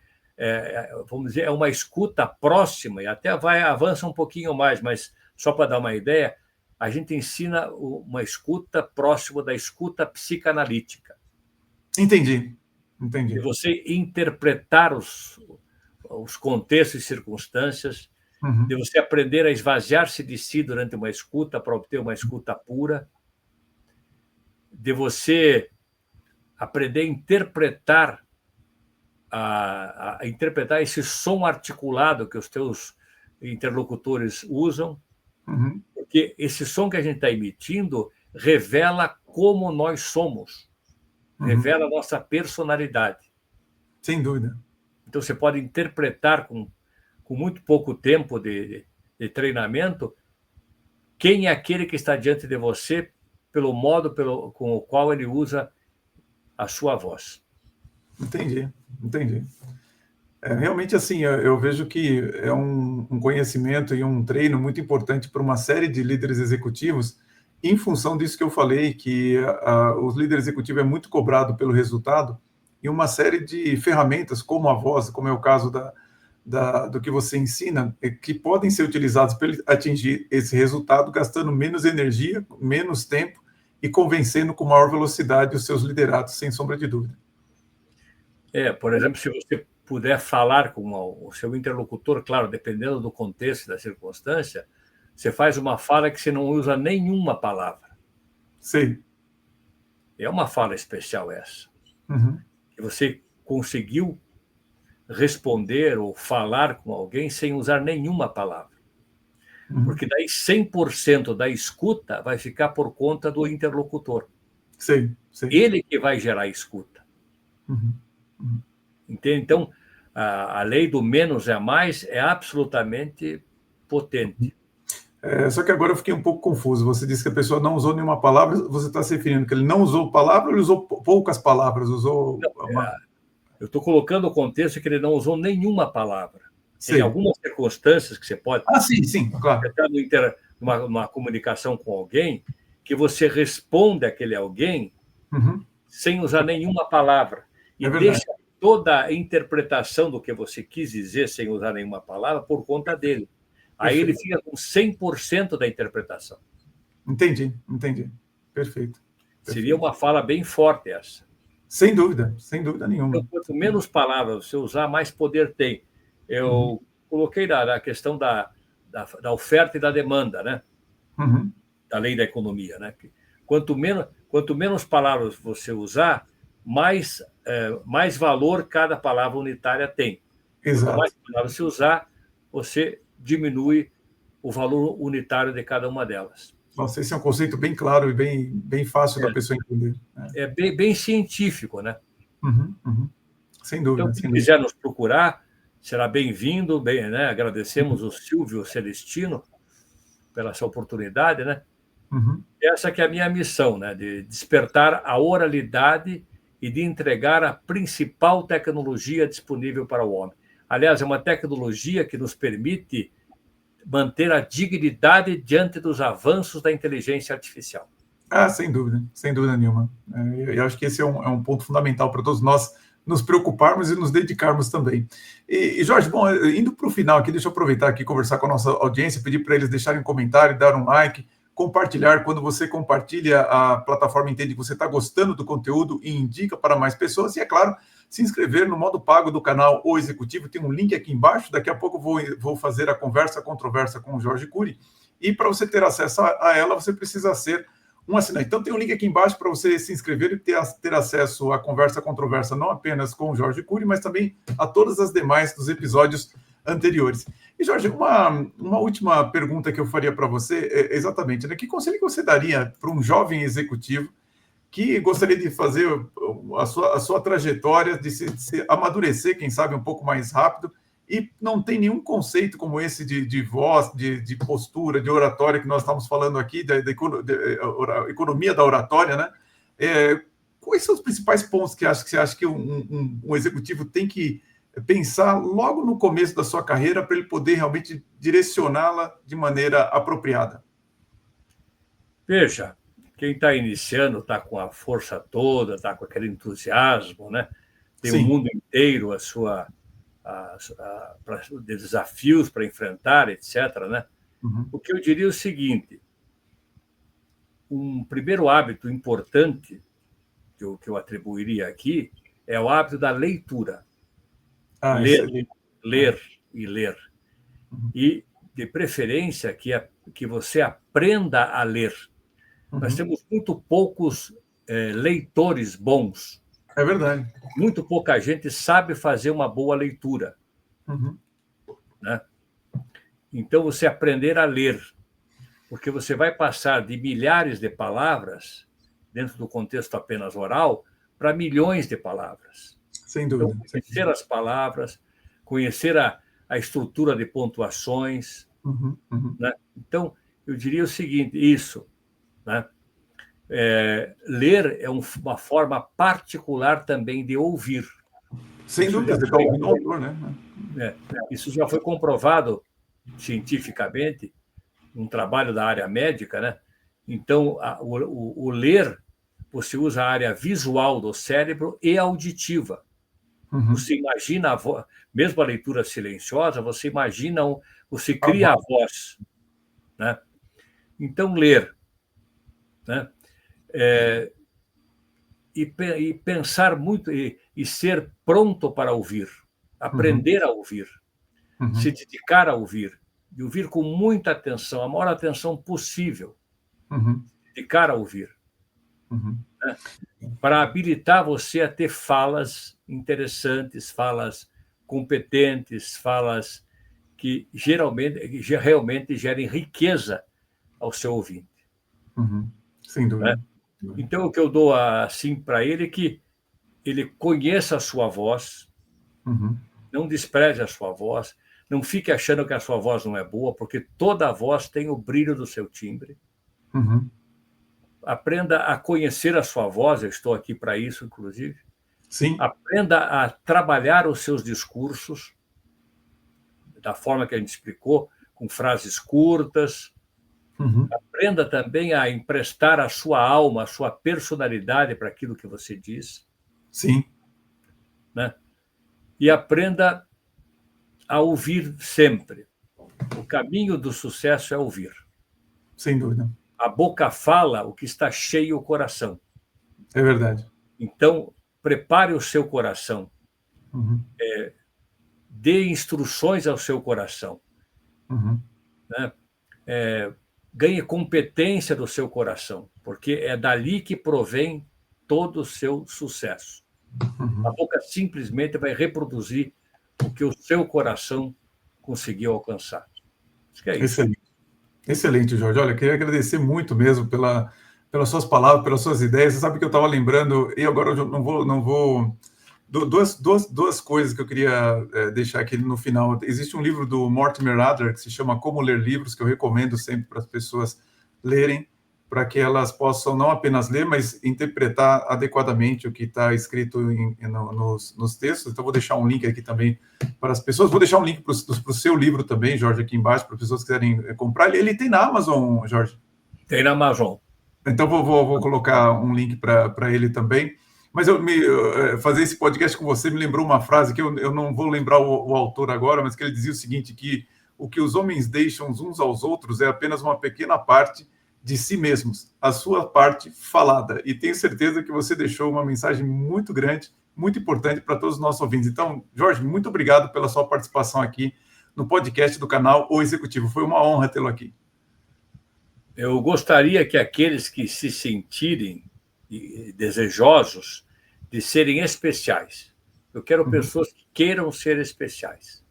vamos dizer, é uma escuta próxima, e até avança um pouquinho mais, mas só para dar uma ideia, a gente ensina uma escuta próxima da escuta psicanalítica. Entendi. De você interpretar os contextos e circunstâncias, de você aprender a esvaziar-se de si durante uma escuta para obter uma escuta pura, de você aprender a interpretar interpretar esse som articulado que os teus interlocutores usam, porque esse som que a gente está emitindo revela como nós somos, revela a nossa personalidade. Sem dúvida. Então, você pode interpretar com muito pouco tempo de treinamento quem é aquele que está diante de você pelo modo com o qual ele usa a sua voz. Entendi. Realmente, assim, eu vejo que é um conhecimento e um treino muito importante para uma série de líderes executivos, em função disso que eu falei, que os líderes executivos é muito cobrado pelo resultado, e uma série de ferramentas, como a voz, como é o caso do que você ensina, que podem ser utilizados para atingir esse resultado, gastando menos energia, menos tempo e convencendo com maior velocidade os seus liderados, sem sombra de dúvida. Por exemplo, se você puder falar com o seu interlocutor, claro, dependendo do contexto e da circunstância, você faz uma fala que você não usa nenhuma palavra. Sim. É uma fala especial essa. Que você conseguiu responder ou falar com alguém sem usar nenhuma palavra. Porque daí 100% da escuta vai ficar por conta do interlocutor. Sim. Ele que vai gerar a escuta. Entende? Então, a lei do menos é mais é absolutamente potente. Só que agora eu fiquei um pouco confuso. Você disse que a pessoa não usou nenhuma palavra, você está se referindo que ele não usou palavra ou ele usou poucas palavras? Eu estou colocando o contexto que ele não usou nenhuma palavra. Sim. Em algumas circunstâncias que você pode... sim, claro. Numa comunicação com alguém, que você responde àquele alguém sem usar nenhuma palavra. E deixa toda a interpretação do que você quis dizer sem usar nenhuma palavra por conta dele. Aí ele fica com 100% da interpretação. Entendi. Perfeito. Seria uma fala bem forte essa. Sem dúvida nenhuma. Então, quanto menos palavras você usar, mais poder tem. Eu coloquei na questão da oferta e da demanda, né? Da lei da economia, né? Quanto menos palavras você usar, mais valor cada palavra unitária tem. Exato. Quanto mais palavras você usar, você diminui o valor unitário de cada uma delas. Nossa, esse é um conceito bem claro e bem fácil da pessoa entender. É bem científico, né? Sem dúvida. Então, quem quiser nos procurar, será bem-vindo. Né? Agradecemos o Silvio Celestino pela essa oportunidade, né? Essa que é a minha missão, né? De despertar a oralidade e de entregar a principal tecnologia disponível para o homem. Aliás, é uma tecnologia que nos permite manter a dignidade diante dos avanços da inteligência artificial. Sem dúvida nenhuma. Eu acho que esse é um ponto fundamental para todos nós nos preocuparmos e nos dedicarmos também. E Jorge, bom, indo para o final aqui, deixa eu aproveitar aqui, conversar com a nossa audiência, pedir para eles deixarem um comentário, dar um like, compartilhar. Quando você compartilha, a plataforma entende que você está gostando do conteúdo e indica para mais pessoas. E, é claro, se inscrever no modo pago do canal O Executivo. Tem um link aqui embaixo. Daqui a pouco vou fazer a controversa com o Jorge Cury. E para você ter acesso a ela, você precisa ser um assinante. Então, tem um link aqui embaixo para você se inscrever e ter acesso à controversa, não apenas com o Jorge Cury, mas também a todas as demais dos episódios anteriores. E, Jorge, uma última pergunta que eu faria para você é exatamente, né? Que conselho que você daria para um jovem executivo que gostaria de fazer a sua trajetória, de se amadurecer, quem sabe, um pouco mais rápido, e não tem nenhum conceito como esse de voz, de postura, de oratória que nós estamos falando aqui, da economia da oratória, né? Quais são os principais pontos que você acha que um executivo tem que pensar logo no começo da sua carreira para ele poder realmente direcioná-la de maneira apropriada? Veja, quem está iniciando está com a força toda, está com aquele entusiasmo, né? Tem o mundo inteiro de desafios para enfrentar, etc., né? O que eu diria é o seguinte: um primeiro hábito importante que eu atribuiria aqui é o hábito da leitura. Ler. E, de preferência, que você aprenda a ler. Nós temos muito poucos leitores bons. É verdade. Muito pouca gente sabe fazer uma boa leitura. Né? Então, você aprender a ler, porque você vai passar de milhares de palavras, dentro do contexto apenas oral, para milhões de palavras. Sem dúvida. Então, conhecer as palavras, conhecer a estrutura de pontuações. Né? Então, eu diria o seguinte, né? Ler é uma forma particular também de ouvir. Sem dúvida, você está ouvindo o autor, né? Isso já foi comprovado cientificamente, um trabalho da área médica, né? Então, o ler, você usa a área visual do cérebro e auditiva. Você imagina a voz, mesmo a leitura silenciosa, você imagina, você cria a voz, né? Então, ler, né? E pensar muito e ser pronto para ouvir, aprender a ouvir, se dedicar a ouvir, e ouvir com muita atenção, a maior atenção possível, se dedicar a ouvir, né? Para habilitar você a ter falas interessantes, falas competentes, falas que realmente gerem riqueza ao seu ouvinte. Sem dúvida. Né? Então, o que eu dou assim para ele é que ele conheça a sua voz, não despreze a sua voz, não fique achando que a sua voz não é boa, porque toda voz tem o brilho do seu timbre. Aprenda a conhecer a sua voz, eu estou aqui para isso, inclusive. Sim. Aprenda a trabalhar os seus discursos da forma que a gente explicou, com frases curtas, Aprenda também a emprestar a sua alma, a sua personalidade para aquilo que você diz. Sim. Né? E aprenda a ouvir sempre. O caminho do sucesso é ouvir. Sem dúvida. A boca fala o que está cheio o coração. É verdade. Então, prepare o seu coração. Dê instruções ao seu coração. Né? Ganhe competência do seu coração, porque é dali que provém todo o seu sucesso. A boca simplesmente vai reproduzir o que o seu coração conseguiu alcançar. Acho que é isso. Excelente. Excelente, Jorge. Olha, queria agradecer muito mesmo pelas suas palavras, pelas suas ideias. Você sabe que eu estava lembrando, e agora eu não vou duas coisas que eu queria deixar aqui no final. Existe um livro do Mortimer Adler que se chama Como Ler Livros, que eu recomendo sempre para as pessoas lerem, para que elas possam não apenas ler, mas interpretar adequadamente o que está escrito nos textos. Então, vou deixar um link aqui também para as pessoas. Vou deixar um link para o seu livro também, Jorge, aqui embaixo, para as pessoas que quiserem comprar. Ele tem na Amazon, Jorge? Tem na Amazon. Então, vou colocar um link para ele também. Mas fazer esse podcast com você me lembrou uma frase que eu não vou lembrar o autor agora, mas que ele dizia o seguinte, que o que os homens deixam uns aos outros é apenas uma pequena parte de si mesmos, a sua parte falada. E tenho certeza que você deixou uma mensagem muito grande, muito importante para todos os nossos ouvintes. Então, Jorge, muito obrigado pela sua participação aqui no podcast do canal O Executivo. Foi uma honra tê-lo aqui. Eu gostaria que aqueles que se sentirem desejosos de serem especiais, eu quero pessoas que queiram ser especiais.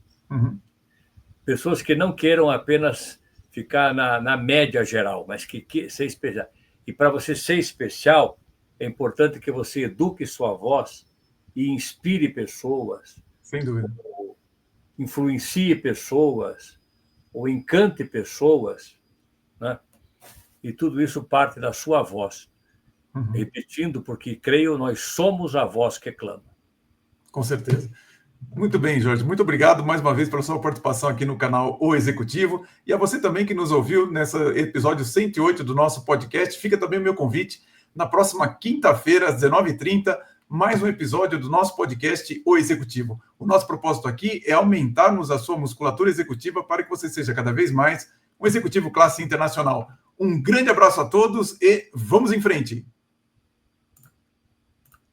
Pessoas que não queiram apenas ficar na média geral, mas que ser especial. E para você ser especial, é importante que você eduque sua voz e inspire pessoas. Sem dúvida. Ou influencie pessoas, ou encante pessoas, né? E tudo isso parte da sua voz. Repetindo, porque creio, nós somos a voz que clama. Com certeza. Muito bem, Jorge. Muito obrigado mais uma vez pela sua participação aqui no canal O Executivo. E a você também que nos ouviu nesse episódio 108 do nosso podcast. Fica também o meu convite. Na próxima quinta-feira, às 19h30, mais um episódio do nosso podcast O Executivo. O nosso propósito aqui é aumentarmos a sua musculatura executiva para que você seja cada vez mais um executivo classe internacional. Um grande abraço a todos e vamos em frente!